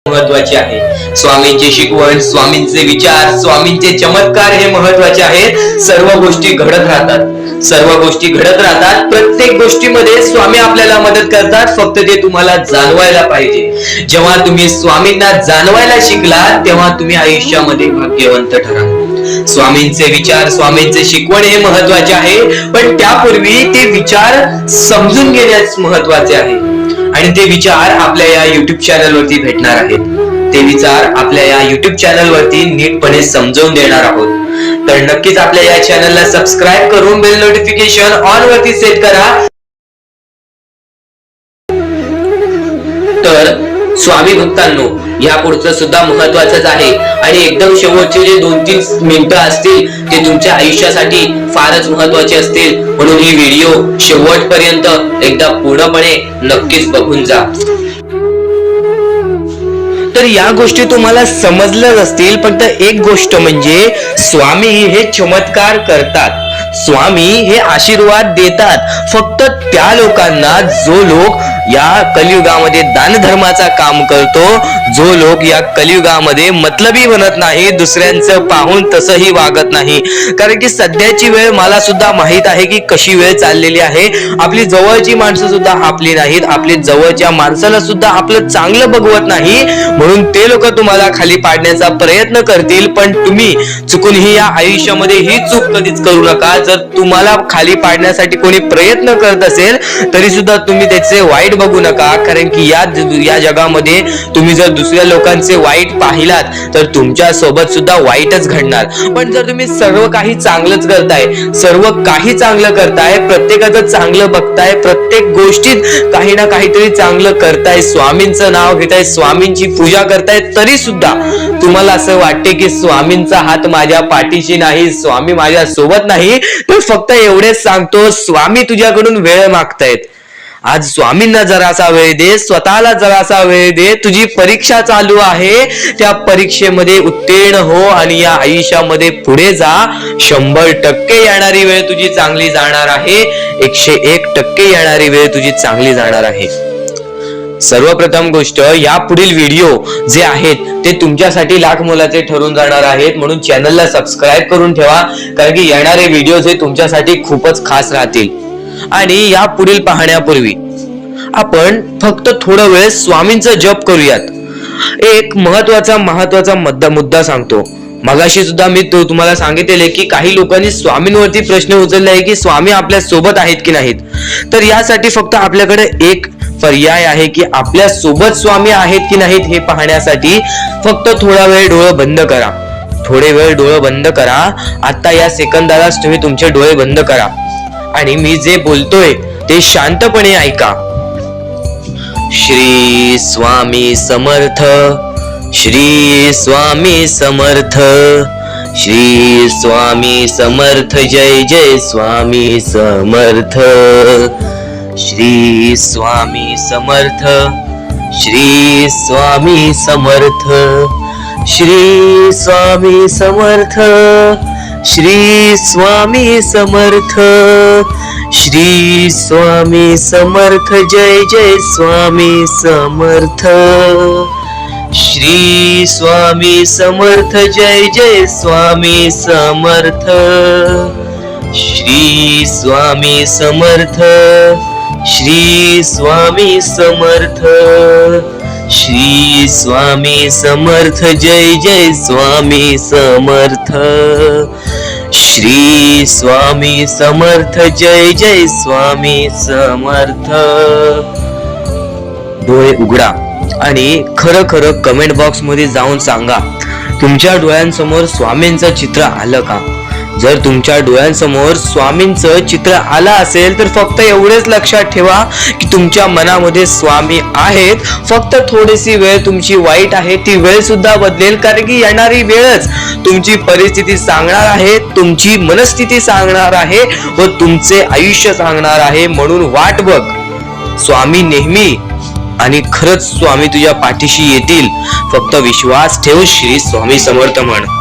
महत्वाचे आहे स्वामींची शिकवण, स्वामींचे विचार, स्वामींचे चमत्कार हे महत्वाचे आहेत. सर्व गोष्टी घडत राहतात, प्रत्येक गोष्टीमध्ये स्वामी आपल्याला मदत करतात. फक्त ते तुम्हाला जाणवायला पाहिजे. जेव्हा तुम्ही स्वामींना जाणवायला शिकला तेव्हा तुम्ही आयुष्यामध्ये भाग्यवंत ठराल. स्वामींचे विचार, स्वामींचे शिकवण हे महत्वाचे आहे, पण त्यापूर्वी ते विचार समजून घेण्यास महत्वाचे आहे आणि ते विचार आपल्या या युट्यूब चॅनल वरती भेटणार आहेत. ते विचार आपल्या या युट्यूब चॅनल वरती नीटपणे समजावून देणार आहोत. तर नक्कीच आपल्या या चॅनलला सबस्क्राईब करून बेल नोटिफिकेशन ऑन वरती सेट करा. तर स्वामी भक्तांनो, या पुढचं सुद्धा महत्वाचंच आहे आणि एकदम शेवटचे जे 2-3 मिनिटं असतील ते तुमच्या आयुष्यासाठी फारच महत्वाचे असतील, म्हणून ही व्हिडिओ शेवटपर्यंत एकदा पूर्णपणे नक्कीच बघून जा. तर या गोष्टी तुम्हाला समजल्याच असतील, फक्त एक गोष्ट म्हणजे स्वामी हे चमत्कार करतात. स्वामी हे आशीर्वाद देतात फक्त त्या लोकांना जो लोक या कलियुगामध्ये दानधर्माचा काम करतो, जो लोक या कलियुगामध्ये मतलबी बनत नाही, दुसऱ्यांचं पाहून तसंही वागत नाही. कारण की सध्याची वेळ मला सुद्धा माहित आहे की कशी वेळ चाललेली आहे. आपली जवळची माणसं सुद्धा आपली नाहीत, आपली जवळच्या माणसाला सुद्धा आपलं चांगलं बघवत नाही, म्हणून ते लोक तुम्हाला खाली पाडण्याचा प्रयत्न करतील. पण तुम्ही चुकूनही या आयुष्यामध्ये ही चूक कधीच करू नका. जर तुम्हाला खाली पाडण्यासाठी कोणी प्रयत्न करत असेल तरी सुद्धा तुम्ही त्याचे वाईट बघू नका, कारण की या जगामध्ये तुम्ही जर दुसऱ्या लोकांचे वाईट पाहिलात तर तुमच्या सोबत सुद्धा वाईटच घडणार. पण जर तुम्ही सर्व काही चांगलंच करताय, सर्व काही चांगलं करताय, प्रत्येकाचं चांगलं बघताय, प्रत्येक गोष्टीत काही ना काहीतरी चांगलं करताय, स्वामींचं नाव घेताय, स्वामींची पूजा करताय, तरी सुद्धा तुम्हाला असं वाटते की स्वामींचा हात माझ्या पाठीशी नाही, स्वामी माझ्या सोबत नाही, तर फक्त एवढेच सांगतो, स्वामी तुझ्याकडून वेळ मागतायत. आज स्वामींना जरासा वेळ दे, स्वतःला जरासा वेळ दे. तुझी परीक्षा चालू आहे, त्या परीक्षेमध्ये उत्तीर्ण हो आणि या आयुष्यामध्ये पुढे जा. 100% येणारी वेळ तुझी चांगली जाणार आहे, 101% येणारी वेळ तुझी चांगली जाणार आहे. सर्वप्रथम गोष्ट, या पुढील व्हिडिओ जे आहेत ते तुमच्यासाठी लाख मोलाचे ठरून जाणार आहेत, म्हणून चॅनलला सबस्क्राईब करून ठेवा, कारण की येणारे व्हिडिओ हे तुमच्यासाठी खूपच खास राहतील. आणि या पुढील पाहण्यापूर्वी आपण फक्त थोडा वेळ स्वामींचा जप करूयात. एक महत्वाचा मुद्दा सांगतो. मगाशी सुद्धा मी तुम्हाला सांगितले की काही लोकांनी स्वामींवरती प्रश्न उचलले आहे की स्वामी आपल्या सोबत आहेत की नाहीत. तर यासाठी फक्त आपल्याकडे एक पर्याय आहे की आपल्या सोबत स्वामी आहेत की नाहीत हे पाहण्यासाठी फक्त थोडा वेळ डोळे बंद करा. थोडे वेळ डोळे बंद करा. आता या सेकंदालाच तुम्ही तुमचे डोळे बंद करा आणि मी जे बोलतोय ते शांतपणे ऐका. श्री स्वामी समर्थ, श्री स्वामी समर्थ, श्री स्वामी समर्थ, जय जय स्वामी समर्थ. श्री स्वामी समर्थ, श्री स्वामी समर्थ, श्री स्वामी समर्थ, श्री स्वामी समर्थ, श्री स्वामी समर्थ, जय जय स्वामी समर्थ. श्री स्वामी समर्थ, जय जय स्वामी समर्थ. श्री स्वामी समर्थ, श्री स्वामी समर्थ, श्री स्वामी समर्थ, जय जय स्वामी समर्थ. श्री स्वामी समर्थ, जय जय स्वामी समर्थ. डोळे उघडा आणि खरं कमेंट बॉक्स मध्ये जाऊन सांगा, तुमच्या डोळ्यांसमोर स्वामींचं चित्र आलं का? जर तुमच्या डोळ्यांसमोर स्वामींचं चित्र आलं असेल तर फक्त एवढेच लक्षात ठेवा की तुमच्या मनामध्ये स्वामी आहेत. फक्त थोडीशी वेळ तुमची वाईट आहे, ती वेळ सुद्धा बदलेल, कारण की येणारी वेळच तुमची परिस्थिती सांगणार आहे, तुमची मनस्थिती सांगणार आहे व तुमचे आयुष्य सांगणार आहे. म्हणून वाट बघ, स्वामी नेहमी आणि खरंच स्वामी तुझ्या पाठीशी येतील. फक्त विश्वास ठेव. श्री स्वामी समर्थ म्हण.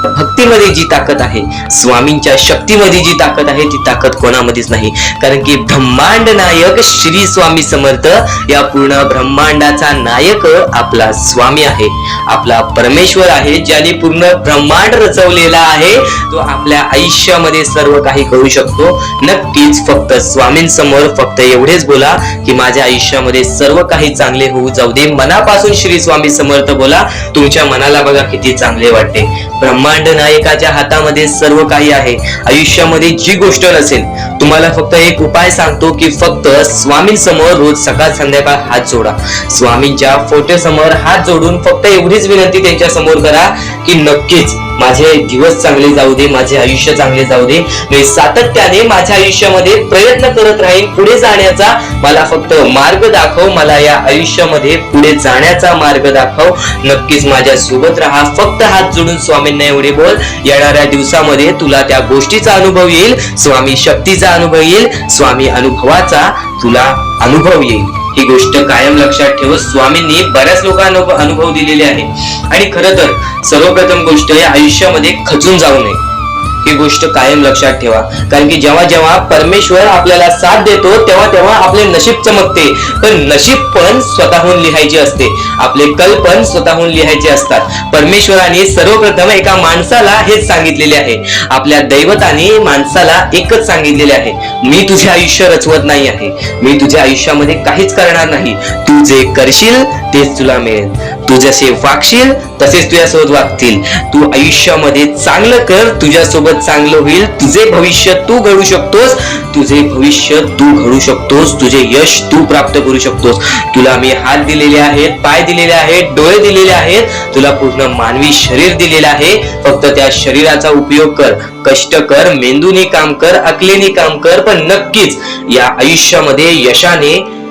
भक्तीमध्ये जी ताकद आहे, स्वामींच्या शक्तीमध्ये जी ताकद आहे, ती ताकद कोणामध्येच नाही. कारण की ब्रह्मांड नायक श्री स्वामी समर्थ, या पूर्ण ब्रह्मांडाचा नायक आपला स्वामी आहे, आपला परमेश्वर आहे, ज्याने पूर्ण ब्रह्मांड रचवलेला आहे. तो आपल्या आयुष्यामध्ये सर्व काही करू शकतो. नक्कीच फक्त स्वामींसमोर फक्त एवढेच बोला की माझ्या आयुष्यामध्ये सर्व काही चांगले होऊ जाऊ दे. मनापासून श्री स्वामी समर्थ बोला. तुमच्या मनाला बघा किती चांगले वाटते. ब्रह्मांड नायकाच्या हातामध्ये सर्व काही आहे. आयुष्यामध्ये जी गोष्ट नसेल, तुम्हाला फक्त एक उपाय सांगतो की फक्त स्वामींसमोर रोज सकाळ संध्याकाळ हात जोडा. स्वामींच्या फोटो समोर हात जोडून फक्त एवढीच विनंती त्यांच्या समोर करा की नक्कीच माझे दिवस चांगले जाऊ दे, माझे आयुष्य चांगले जाऊ दे. मी सातत्याने माझ्या आयुष्यामध्ये प्रयत्न करत राहीन पुढे जाण्याचा. मला फक्त मार्ग दाखव, मला या आयुष्यामध्ये पुढे जाण्याचा मार्ग दाखव. नक्कीच माझ्या सोबत राहा. फक्त हात जोडून स्वामींना एवढे बोल. येणाऱ्या दिवसामध्ये तुला त्या गोष्टीचा अनुभव येईल, स्वामी शक्तीचा अनुभव येईल, स्वामी अनुभवाचा तुला अनुभव येईल. ही गोष्ट कायम लक्षात ठेव. स्वामींनी बऱ्याच लोकांना अनुभव दिलेले आहे. आणि खरं तर सर्वप्रथम गोष्ट या आयुष्यामध्ये खचून जाऊ नये. ही गोष्ट कायम लक्षात ठेवा. कारण की जेव्हा जेव्हा परमेश्वर आपल्याला साथ देतो तेव्हा तेव्हा आपले नशीब चमकते. पण नशीब पण स्वतःहून लिहायचे असते, आपले कल पण स्वतःहून लिहायचे असतात. परमेश्वराने सर्वप्रथम एका माणसाला हेच सांगितलेले आहे, आपल्या दैवताने माणसाला एकच सांगितलेले आहे, मी तुझे आयुष्य रचवत नाही आहे, मी तुझ्या आयुष्यामध्ये काहीच करणार नाही, तू जे करशील तेच तुला मिळेल, तू जसे वागशील तसेच तुझ्यासोबत वागतील, तू आयुष्यामध्ये चांगलं कर, तुझ्यासोबत चांगलं होईल, तुझे भविष्य तू घडू शकतोस, तुझे भविष्य तू घडू शकतोस, तुझे यश तू प्राप्त करू शकतोस. तुला मी हात दिलेले आहेत, पाय दिलेले आहेत, डोळे दिलेले आहेत, तुला पूर्ण मानवी शरीर दिलेले आहे. फक्त त्या शरीराचा उपयोग कर, कष्ट कर, मेंदूने काम कर, अकलेने काम कर, पण नक्कीच या आयुष्यामध्ये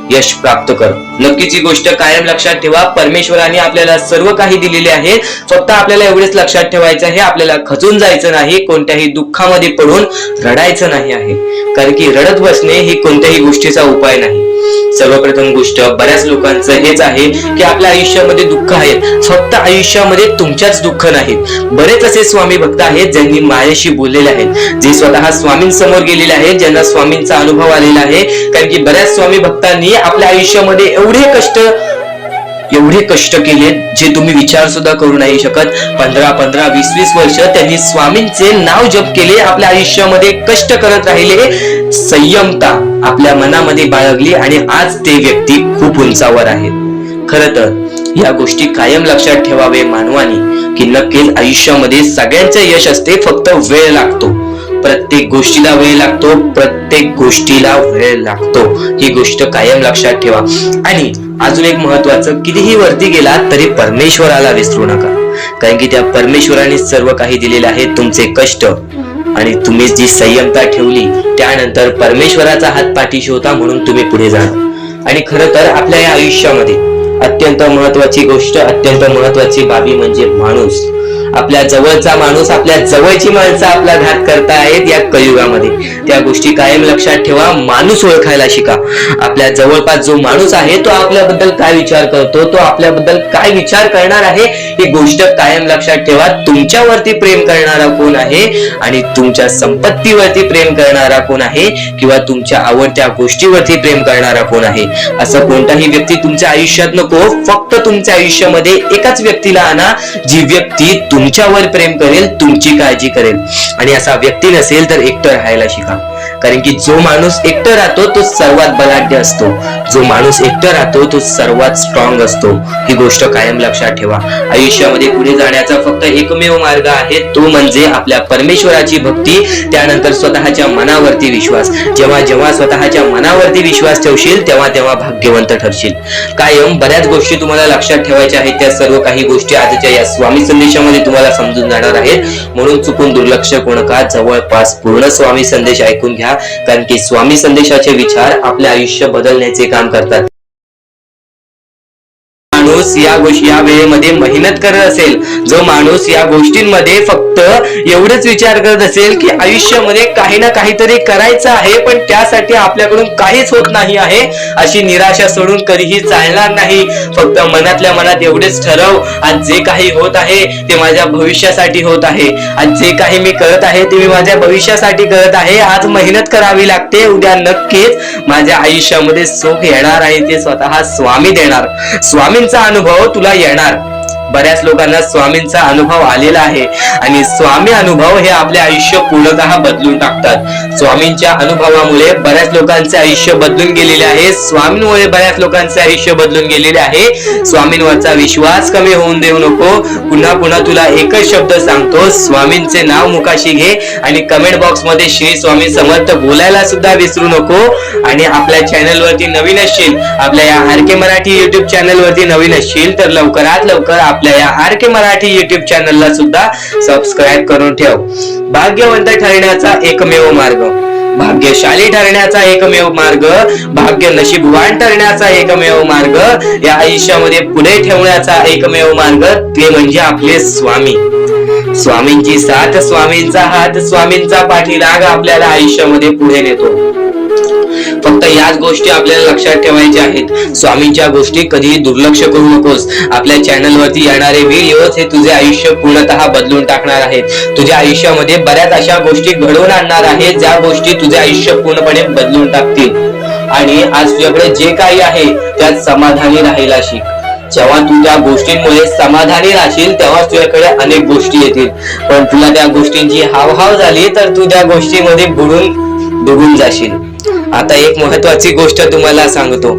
यश प्राप्त कर. नक्कीच ही गोष्ट कायम लक्षात ठेवा. परमेश्वराने आपल्याला सर्व काही दिलेले आहे, फक्त आपल्याला एवढेच लक्षात ठेवायचं आहे, आपल्याला खचून जायचं नाही, कोणत्याही दुःखामध्ये पडून रडायचं नाही आहे. कारण की रडत बसणे ही कोणत्याही गोष्टीचा उपाय नाही. सर्वप्रथम गोष्ट बऱ्याच लोकांचं हेच आहे की आपल्या आयुष्यामध्ये दुःख आहेत, फक्त आयुष्यामध्ये तुमच्याच दुःख नाहीत. बरेच असे स्वामी भक्त आहेत ज्यांनी माझ्याशी बोललेले आहेत, जे स्वतः स्वामींसमोर गेलेले आहेत, ज्यांना स्वामींचा अनुभव आलेला आहे. कारण की बऱ्याच स्वामी भक्तांनी आपल्या आयुष्यामध्ये एवढे कष्ट केले जे तुम्ही विचार सुद्धा करू नाही शकत. 15, 20 वर्ष त्यांनी स्वामींचे नाव जप केले, आपल्या आयुष्यामध्ये कष्ट करत राहिले, संयमता आपल्या मनामध्ये बाळगली आणि आज ते व्यक्ती खूप उंचावर आहेत. खरं तर या गोष्टी कायम लक्षात ठेवावे मानवानी की नक्कीच आयुष्यामध्ये सगळ्यांचे यश असते, फक्त वेळ लागतो. प्रत्येक गोष्टीला वेळ लागतो, प्रत्येक गोष्टीला वेळ लागतो. ही गोष्ट कायम लक्षात ठेवा. आणि अजून एक महत्वाचं, कितीही वरती गेला तरी परमेश्वराला विसरू नका. कारण की त्या परमेश्वराने सर्व काही दिलेले आहे, तुमचे कष्ट आणि तुम्ही जी संयमता ठेवली त्यानंतर परमेश्वराचा हात पाठीशी होता म्हणून तुम्ही पुढे जाणार. आणि खरं तर आपल्या या आयुष्यामध्ये अत्यंत महत्वाची गोष्ट, अत्यंत महत्वाची बाबी म्हणजे माणूस. आपल्या जवळचा माणूस, आपल्या जवळची माणसं आपला घात करतायत या कलियुगामध्ये. त्या गोष्टी कायम लक्षात ठेवा. माणूस ओळखायला शिका. आपल्या जवळपास जो माणूस आहे तो आपल्याबद्दल काय विचार करतो, तो आपल्याबद्दल काय विचार करणार आहे, ही गोष्ट कायम लक्षात ठेवा. तुमच्यावरती प्रेम करणारा कोण आहे आणि तुमच्या संपत्तीवरती प्रेम करणारा कोण आहे किंवा तुमच्या आवडत्या गोष्टीवरती प्रेम करणारा कोण आहे, असं कोणताही व्यक्ती तुमच्या आयुष्यात नको. फक्त तुमच्या आयुष्यामध्ये एकाच व्यक्तीला आणा, जी व्यक्ती तुमच्यावर प्रेम करेल, तुमची काळजी करेल. आणि असा व्यक्ती नसेल तर एकटं राहायला शिका. कारण की जो माणूस एकटं राहतो तो सर्वात बलाढ्य असतो, जो माणूस एकटं राहतो तो सर्वात स्ट्रॉंग असतो. ही गोष्ट कायम लक्षात ठेवा. आयुष्यामध्ये पुढे जाण्याचा फक्त एकमेव मार्ग आहे, तो म्हणजे आपल्या परमेश्वराची भक्ती, त्यानंतर स्वतःच्या मनावरती विश्वास. जेव्हा जेव्हा स्वतःच्या मनावरती विश्वास ठेवशील तेव्हा तेव्हा भाग्यवंत ठरशील. कायम बऱ्याच गोष्टी तुम्हाला लक्षात ठेवायच्या आहेत, त्या सर्व काही गोष्टी आजच्या या स्वामी संदेशामध्ये तुम्हाला समजून जाणार आहेत. म्हणून चुकून दुर्लक्ष करू नका, जवळपास पूर्ण स्वामी संदेश ऐकून घ्या. कारण की स्वामी संदेशाचे विचार आपले आयुष्य बदलण्याचे काम करतात. माणूस या वेळेमध्ये मेहनत करत असेल, जो माणूस या गोष्टींमध्ये फक्त एवढेच विचार करत असेल की आयुष्यामध्ये काही ना काहीतरी करायचं आहे पण त्यासाठी आपल्याकडून काहीच होत नाही आहे, अशी निराशा सोडून कधीही चालणार नाही. फक्त मनातल्या मनात एवढेच ठरव, आज जे काही होत आहे ते माझ्या भविष्यासाठी होत आहे, आज जे काही मी करत आहे ते मी माझ्या भविष्यासाठी करत आहे. आज मेहनत करावी लागते, उद्या नक्कीच माझ्या आयुष्यामध्ये सुख येणार आहे, ते स्वतः स्वामी देणार. स्वामींचा अनुभव तुला येणार. बऱ्याच लोकांना स्वामींचा अनुभव आलेला आहे आणि स्वामी अनुभव हे आपले आयुष्य पूर्णतः बदलून टाकतात. स्वामींच्या अनुभवामुळे बऱ्याच लोकांचे आयुष्य बदलून गेलेले आहे, स्वामींमुळे बऱ्याच लोकांचे आयुष्य बदलून गेलेले आहे. स्वामींवरचा विश्वास कमी होऊन देऊ नको. पुन्हा पुन्हा तुला एकच शब्द सांगतो, स्वामींचे नाव मुखाशी घे आणि कमेंट बॉक्स मध्ये श्री स्वामी समर्थ बोलायला सुद्धा विसरू नको. आणि आपल्या चॅनल वरती नवीन असशील, आपल्या या आर के मराठी युट्यूब चॅनल वरती नवीन असशील तर लवकरात लवकर आपल्या या आर के मराठी युट्यूब चॅनलला सुद्धा सबस्क्राईब करून ठेव. भाग्यवंत ठरण्याचा एकमेव मार्ग, भाग्यशाली ठरण्याचा एकमेव मार्ग, भाग्य नशीबवान ठरण्याचा एकमेव मार्ग, या आयुष्यामध्ये पुढे ठेवण्याचा एकमेव मार्ग ते म्हणजे आपले स्वामी. स्वामींची साथ, स्वामींचा हात, स्वामींचा पाठीलाग आपल्याला आयुष्यामध्ये पुढे नेतो. फक्त याच गोष्टी आपल्याला लक्षात ठेवायच्या आहेत. स्वामींच्या गोष्टी कधीही दुर्लक्ष करू नकोस. आपल्या चॅनल वरती येणारे व्हिडिओज हे तुझे आयुष्य पूर्णतः बदलून टाकणार आहेत. तुझ्या आयुष्यामध्ये बऱ्याच अशा गोष्टी घडवून आणणार आहेत ज्या गोष्टी तुझे आयुष्य पूर्णपणे बदलून टाकतील. आणि आज तुझ्याकडे जे काही आहे त्यात समाधानी राहायला शिक. जेव्हा तू त्या गोष्टींमुळे समाधानी राहशील तेव्हा तुझ्याकडे अनेक गोष्टी येतील. पण तुला त्या गोष्टींची हावभाव झाली तर तू त्या गोष्टीमध्ये बुडून डुबून जाशील. आता एक महत्वाची गोष्ट तुम्हाला सांगतो.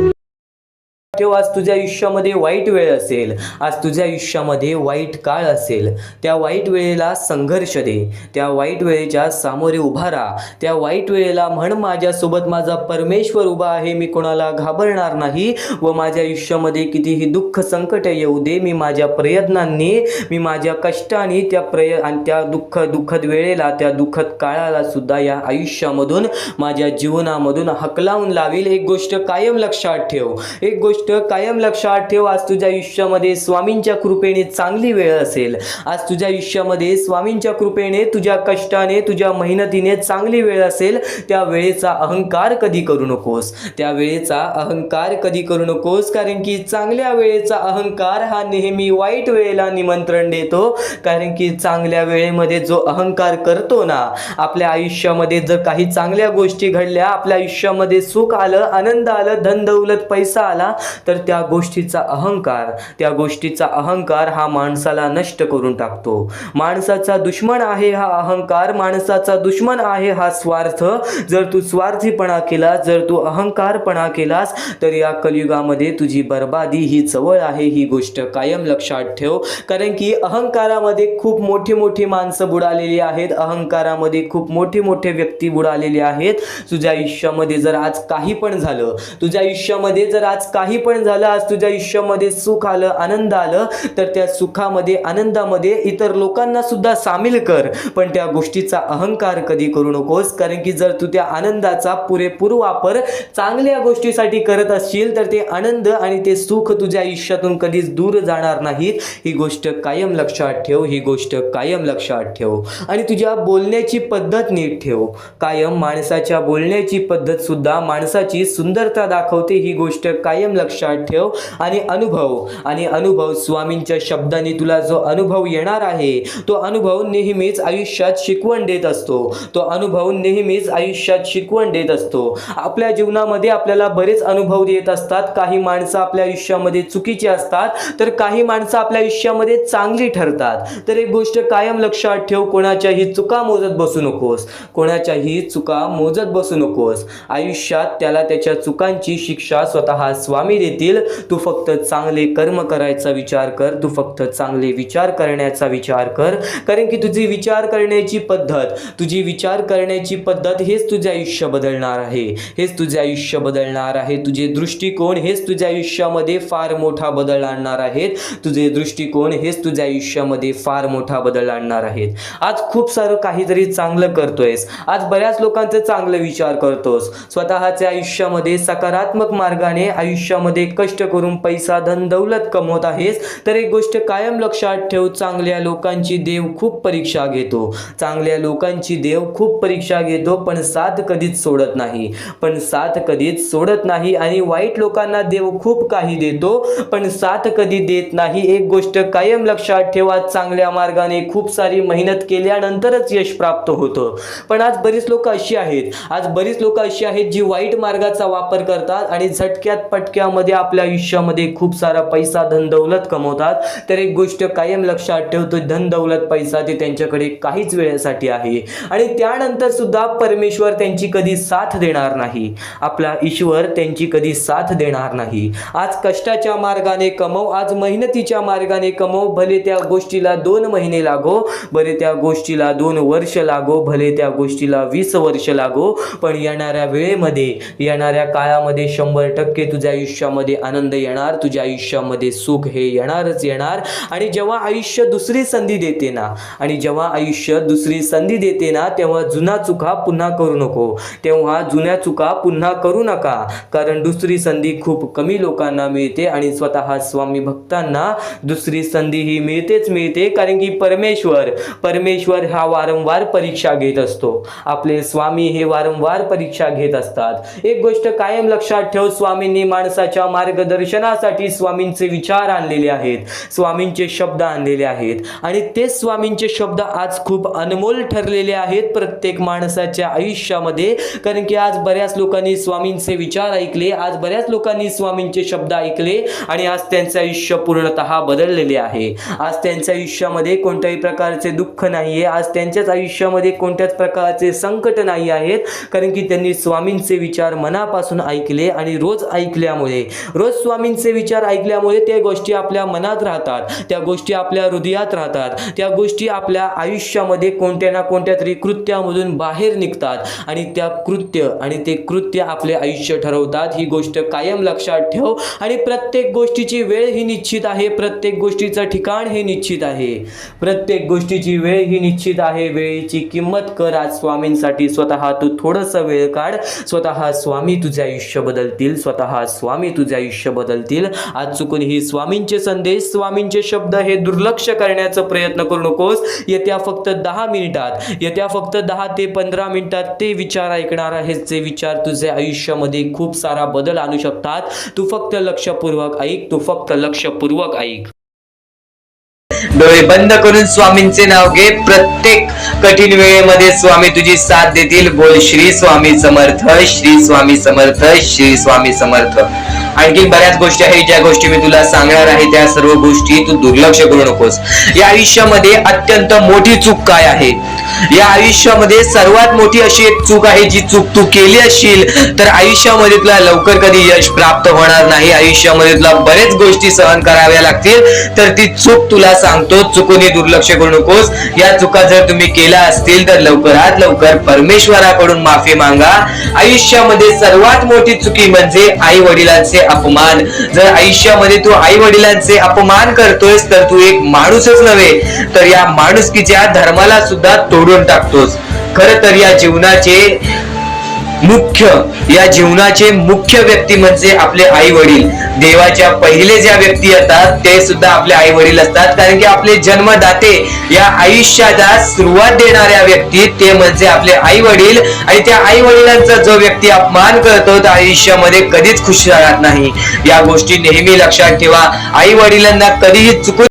ठेव, आज तुझ्या आयुष्यामध्ये वाईट वेळ असेल, आज तुझ्या आयुष्यामध्ये वाईट काळ असेल, त्या वाईट वेळेला संघर्ष दे, त्या वाईट वेळेच्या सामोरे उभा राहा. त्या वाईट वेळेला म्हण, माझ्यासोबत माझा परमेश्वर उभा आहे, मी कोणाला घाबरणार नाही. व माझ्या आयुष्यामध्ये कितीही दुःख संकट येऊ दे, मी माझ्या प्रयत्नांनी, मी माझ्या कष्टाने त्या दुःखद वेळेला, त्या दुःखद काळाला सुद्धा या आयुष्यामधून, माझ्या जीवनामधून हकलावून लावील. एक गोष्ट कायम लक्षात ठेव, एक गोष्ट कायम लक्षात ठेव. आज तुझ्या आयुष्यामध्ये स्वामींच्या कृपेने चांगली वेळ असेल, आज तुझ्या आयुष्यामध्ये स्वामींच्या कृपेने, तुझ्या कष्टाने, तुझ्या मेहनतीने चांगली वेळ असेल. त्या वेळेचा अहंकार कधी करू नकोस, त्या वेळेचा अहंकार कधी करू नकोस. कारण की चांगल्या वेळेचा अहंकार हा नेहमी वाईट वेळेला निमंत्रण देतो. कारण की चांगल्या वेळेमध्ये जो अहंकार करतो ना, आपल्या आयुष्यामध्ये जर काही चांगल्या गोष्टी घडल्या, आपल्या आयुष्यामध्ये सुख आलं, आनंद आलं, धन दौलत पैसा आला, तर त्या गोष्टीचा अहंकार हा माणसाला नष्ट करून टाकतो. माणसाचा दुश्मन आहे हा अहंकार, माणसाचा दुश्मन आहे हा स्वार्थ. जर तू स्वार्थीपणा केलास, जर तू अहंकारपणा केलास, तर या कलियुगामध्ये तुझी बर्बादी ही जवळ आहे. ही गोष्ट कायम लक्षात ठेव. कारण की अहंकारामध्ये खूप मोठी मोठी माणसं बुडालेली आहेत, अहंकारामध्ये खूप मोठे मोठे व्यक्ती बुडालेले आहेत. तुझ्या आयुष्यामध्ये जर आज काही पण झालं, तुझ्या आयुष्यामध्ये जर आज काही पण झालं, आज तुझ्या आयुष्यामध्ये सुख आलं, आनंद आलं, तर त्या सुखामध्ये, आनंदामध्ये इतर लोकांना सुद्धा सामील कर. पण त्या गोष्टीचा अहंकार कधी करू नकोस. कारण की जर तू त्या आनंदाचा पुरेपूर वापर चांगल्या गोष्टीसाठी करत असशील, तर ते आनंद आणि ते सुख तुझ्या आयुष्यातून कधीच दूर जाणार नाहीत. ही गोष्ट कायम लक्षात ठेव, ही गोष्ट कायम लक्षात ठेव. आणि तुझ्या बोलण्याची पद्धत नीट ठेव. कायम माणसाच्या बोलण्याची पद्धत सुद्धा माणसाची सुंदरता दाखवते. ही गोष्ट कायम लक्षात ठेव. आणि अनुभव स्वामींच्या शब्दांनी तुला जो अनुभव येणार आहे, तो अनुभव नेहमीच आयुष्यात शिकवण देत असतो. तो अनुभव नेहमीच आयुष्यात शिकवण देत असतो. आपल्या जीवनामध्ये आपल्याला बरेच अनुभव येत असतात. काही माणसं आपल्या आयुष्यामध्ये चुकीची असतात, तर काही माणसं आपल्या आयुष्यामध्ये चांगली ठरतात. तर एक गोष्ट कायम लक्षात ठेव, कोणाच्याही चुका मोजत बसू नकोस, कोणाच्याही चुका मोजत बसू नकोस. आयुष्यात त्याला त्याच्या चुकांची शिक्षा स्वतः स्वामी देतील. तू फक्त चांगले कर्म करायचा विचार कर, तू फक्त चांगले विचार करण्याचा विचार कर. कारण की तुझी विचार करण्याची पद्धत हेच तुझे आयुष्य बदलणार आहे, हेच तुझे आयुष्य बदलणार आहे. तुझे दृष्टिकोन हेच तुझ्या आयुष्यामध्ये फार मोठा बदल आणणार आहेत. तुझे दृष्टिकोन हेच तुझ्या आयुष्यामध्ये फार मोठा बदल आणणार आहेत. आज खूप सारं काहीतरी चांगलं करतोयस, आज बऱ्याच लोकांचे चांगले विचार करतोस, स्वतःच्या आयुष्यामध्ये सकारात्मक मार्गाने आयुष्यामध्ये कष्ट करून पैसा, धन, दौलत कमवत आहेस. तर एक गोष्ट कायम लक्षात ठेव, चांगल्या लोकांची देव खूप परीक्षा घेतो, चांगल्या लोकांची देव खूप परीक्षा घेतो, पण साथ कधीच सोडत नाही. आणि वाईट लोकांना देव खूप काही देतो, पण साथ कधी देत नाही. एक गोष्ट कायम लक्षात ठेवा, चांगल्या मार्गाने खूप सारी मेहनत केल्यानंतरच यश प्राप्त होतं. पण आज बरीच लोक अशी आहेत जी वाईट मार्गाचा वापर करतात आणि झटक्यात पटक्यामध्ये आपल्या आयुष्यामध्ये खूप सारा पैसा, धन, दौलत कमवतात. तर एक गोष्ट कायम लक्षात ठेवतो, धन, दौलत, पैसा ते त्यांच्याकडे काहीच वेळेसाठी आहे आणि त्यानंतर सुद्धा परमेश्वर त्यांची कधी साथ देणार नाही. आपला ईश्वर त्यांची कधी साथ देणार नाही. आज कष्टाच्या मार्गाने कमव, आज मेहनतीच्या मार्गाने कमव. भले त्या गोष्टीला 2 महिने लागो, भले त्या गोष्टीला 2 वर्ष लागो, भले त्या गोष्टीला 20 वर्ष लागो, पण येणाऱ्या वेळेमध्ये, येणाऱ्या काळामध्ये 100% तुझ्या आयुष्यात आयुष्यामध्ये आनंद येणार, तुझ्या आयुष्यामध्ये सुख हे येणारच येणार. आणि जेव्हा आयुष्य दुसरी संधी देते ना, आणि जेव्हा आयुष्य दुसरी संधी देते ना, तेव्हा जुना चुका पुन्हा करू नको, तेव्हा जुन्या चुका पुन्हा करू नका. कारण दुसरी संधी खूप कमी लोकांना मिळते आणि स्वतः स्वामी भक्तांना दुसरी संधी ही मिळतेच मिळते. कारण की परमेश्वर हा वारंवार परीक्षा घेत असतो. आपले स्वामी हे वारंवार परीक्षा घेत असतात. एक गोष्ट कायम लक्षात ठेव, स्वामींनी माणसाच्या मार्गदर्शनासाठी स्वामींचे विचार आणलेले आहेत, स्वामींचे शब्द आणलेले आहेत. आणि तेच स्वामींचे शब्द आज खूप अनमोल ठरलेले आहेत प्रत्येक माणसाच्या आयुष्यामध्ये. कारण की आज बऱ्याच लोकांनी स्वामींचे विचार ऐकले, आज बऱ्याच लोकांनी स्वामींचे शब्द ऐकले आणि आज त्यांचे आयुष्य पूर्णतः बदललेले आहे. आज त्यांच्या आयुष्यामध्ये कोणत्याही प्रकारचे दुःख नाहीये, आज त्यांच्याच आयुष्यामध्ये कोणत्याच प्रकारचे संकट नाही आहेत. कारण की त्यांनी स्वामींचे विचार मनापासून ऐकले आणि रोज ऐकल्यामुळे, रोज स्वामींचे विचार ऐकल्यामुळे त्या गोष्टी आपल्या मनात राहतात, त्या गोष्टी आपल्या हृदयात राहतात, त्या गोष्टी आपल्या आयुष्यामध्ये कोणत्या ना कोणत्या तरी कृत्यामधून बाहेर निघतात आणि ते कृत्य आपले आयुष्य ठरवतात. ही गोष्ट कायम लक्षात ठेव. आणि प्रत्येक गोष्टीची वेळ ही निश्चित आहे, प्रत्येक गोष्टीचं ठिकाण हे निश्चित आहे, प्रत्येक गोष्टीची वेळ ही निश्चित आहे. वेळेची किंमत कर आज स्वामींसाठी. स्वतः तू थोडंसं वेळ काढ, स्वतः स्वामी तुझे आयुष्य बदलतील, स्वतः स्वामी तुझे आयुष्य बदलतील. आज चुकून ही स्वामींचे संदेश, स्वामींचे शब्द हे दुर्लक्ष करण्याचा प्रयत्न करू नकोस. येत्या फक्त 10 मिनिटात, येत्या फक्त 10 ते 15 मिनिटात ते विचार ऐकणार आहेस, जे विचार तुझे आयुष्यामध्ये खूप सारा बदल आणू शकतात. तू फक्त लक्षपूर्वक ऐक, तू फक्त लक्षपूर्वक ऐक. डोळे बंद करून स्वामींचे नाव घे. प्रत्येक कठीण वेळेमध्ये स्वामी तुझी साथ देतील. बोल श्री स्वामी समर्थ, श्री स्वामी समर्थ, श्री स्वामी समर्थ. आणखी बऱ्याच गोष्टी आहेत, ज्या गोष्टी मी तुला सांगणार आहे त्या सर्व गोष्टी तू दुर्लक्ष करू नकोस. या आयुष्यामध्ये अत्यंत मोठी चूक काय आहे? या आयुष्यामध्ये सर्वात मोठी अशी एक चूक आहे, जी चूक तू केली असशील तर आयुष्यामध्ये तुला लवकर कधी यश प्राप्त होणार नाही. आयुष्यामध्ये तुला बरेच गोष्टी सहन कराव्या लागतील. तर ती चूक तुला सांगतो, चुकूनही दुर्लक्ष करू नकोस. या चुका जर तुम्ही केल्या असतील तर लवकरात लवकर परमेश्वराकडून माफी मागा. आयुष्यामध्ये सर्वात मोठी चुकी म्हणजे आई वडिलांचे अपमान. जर आयुष्यामध्ये तू आई वडिलांचे अपमान करतोयस तर तू एक माणूसच नव्हे तर या माणुसकीच्या धर्माला सुद्धा तोडून टाकतोस. खरं तर या जीवनाचे मुख्य व्यक्ती म्हणजे आपले आई वडील. देवाच्या पहिले ज्या व्यक्ती येतात ते सुद्धा आपले आई वडील असतात. कारण की आपले जन्मदाते, या आयुष्याला सुरुवात देणाऱ्या व्यक्ती ते म्हणजे आपले आई वडील. आणि त्या आई वडिलांचा जो व्यक्ती अपमान करतो तो आयुष्यामध्ये कधीच खुश राहत नाही. या गोष्टी नेहमी लक्षात ठेवा. आई वडिलांना कधीही चुकून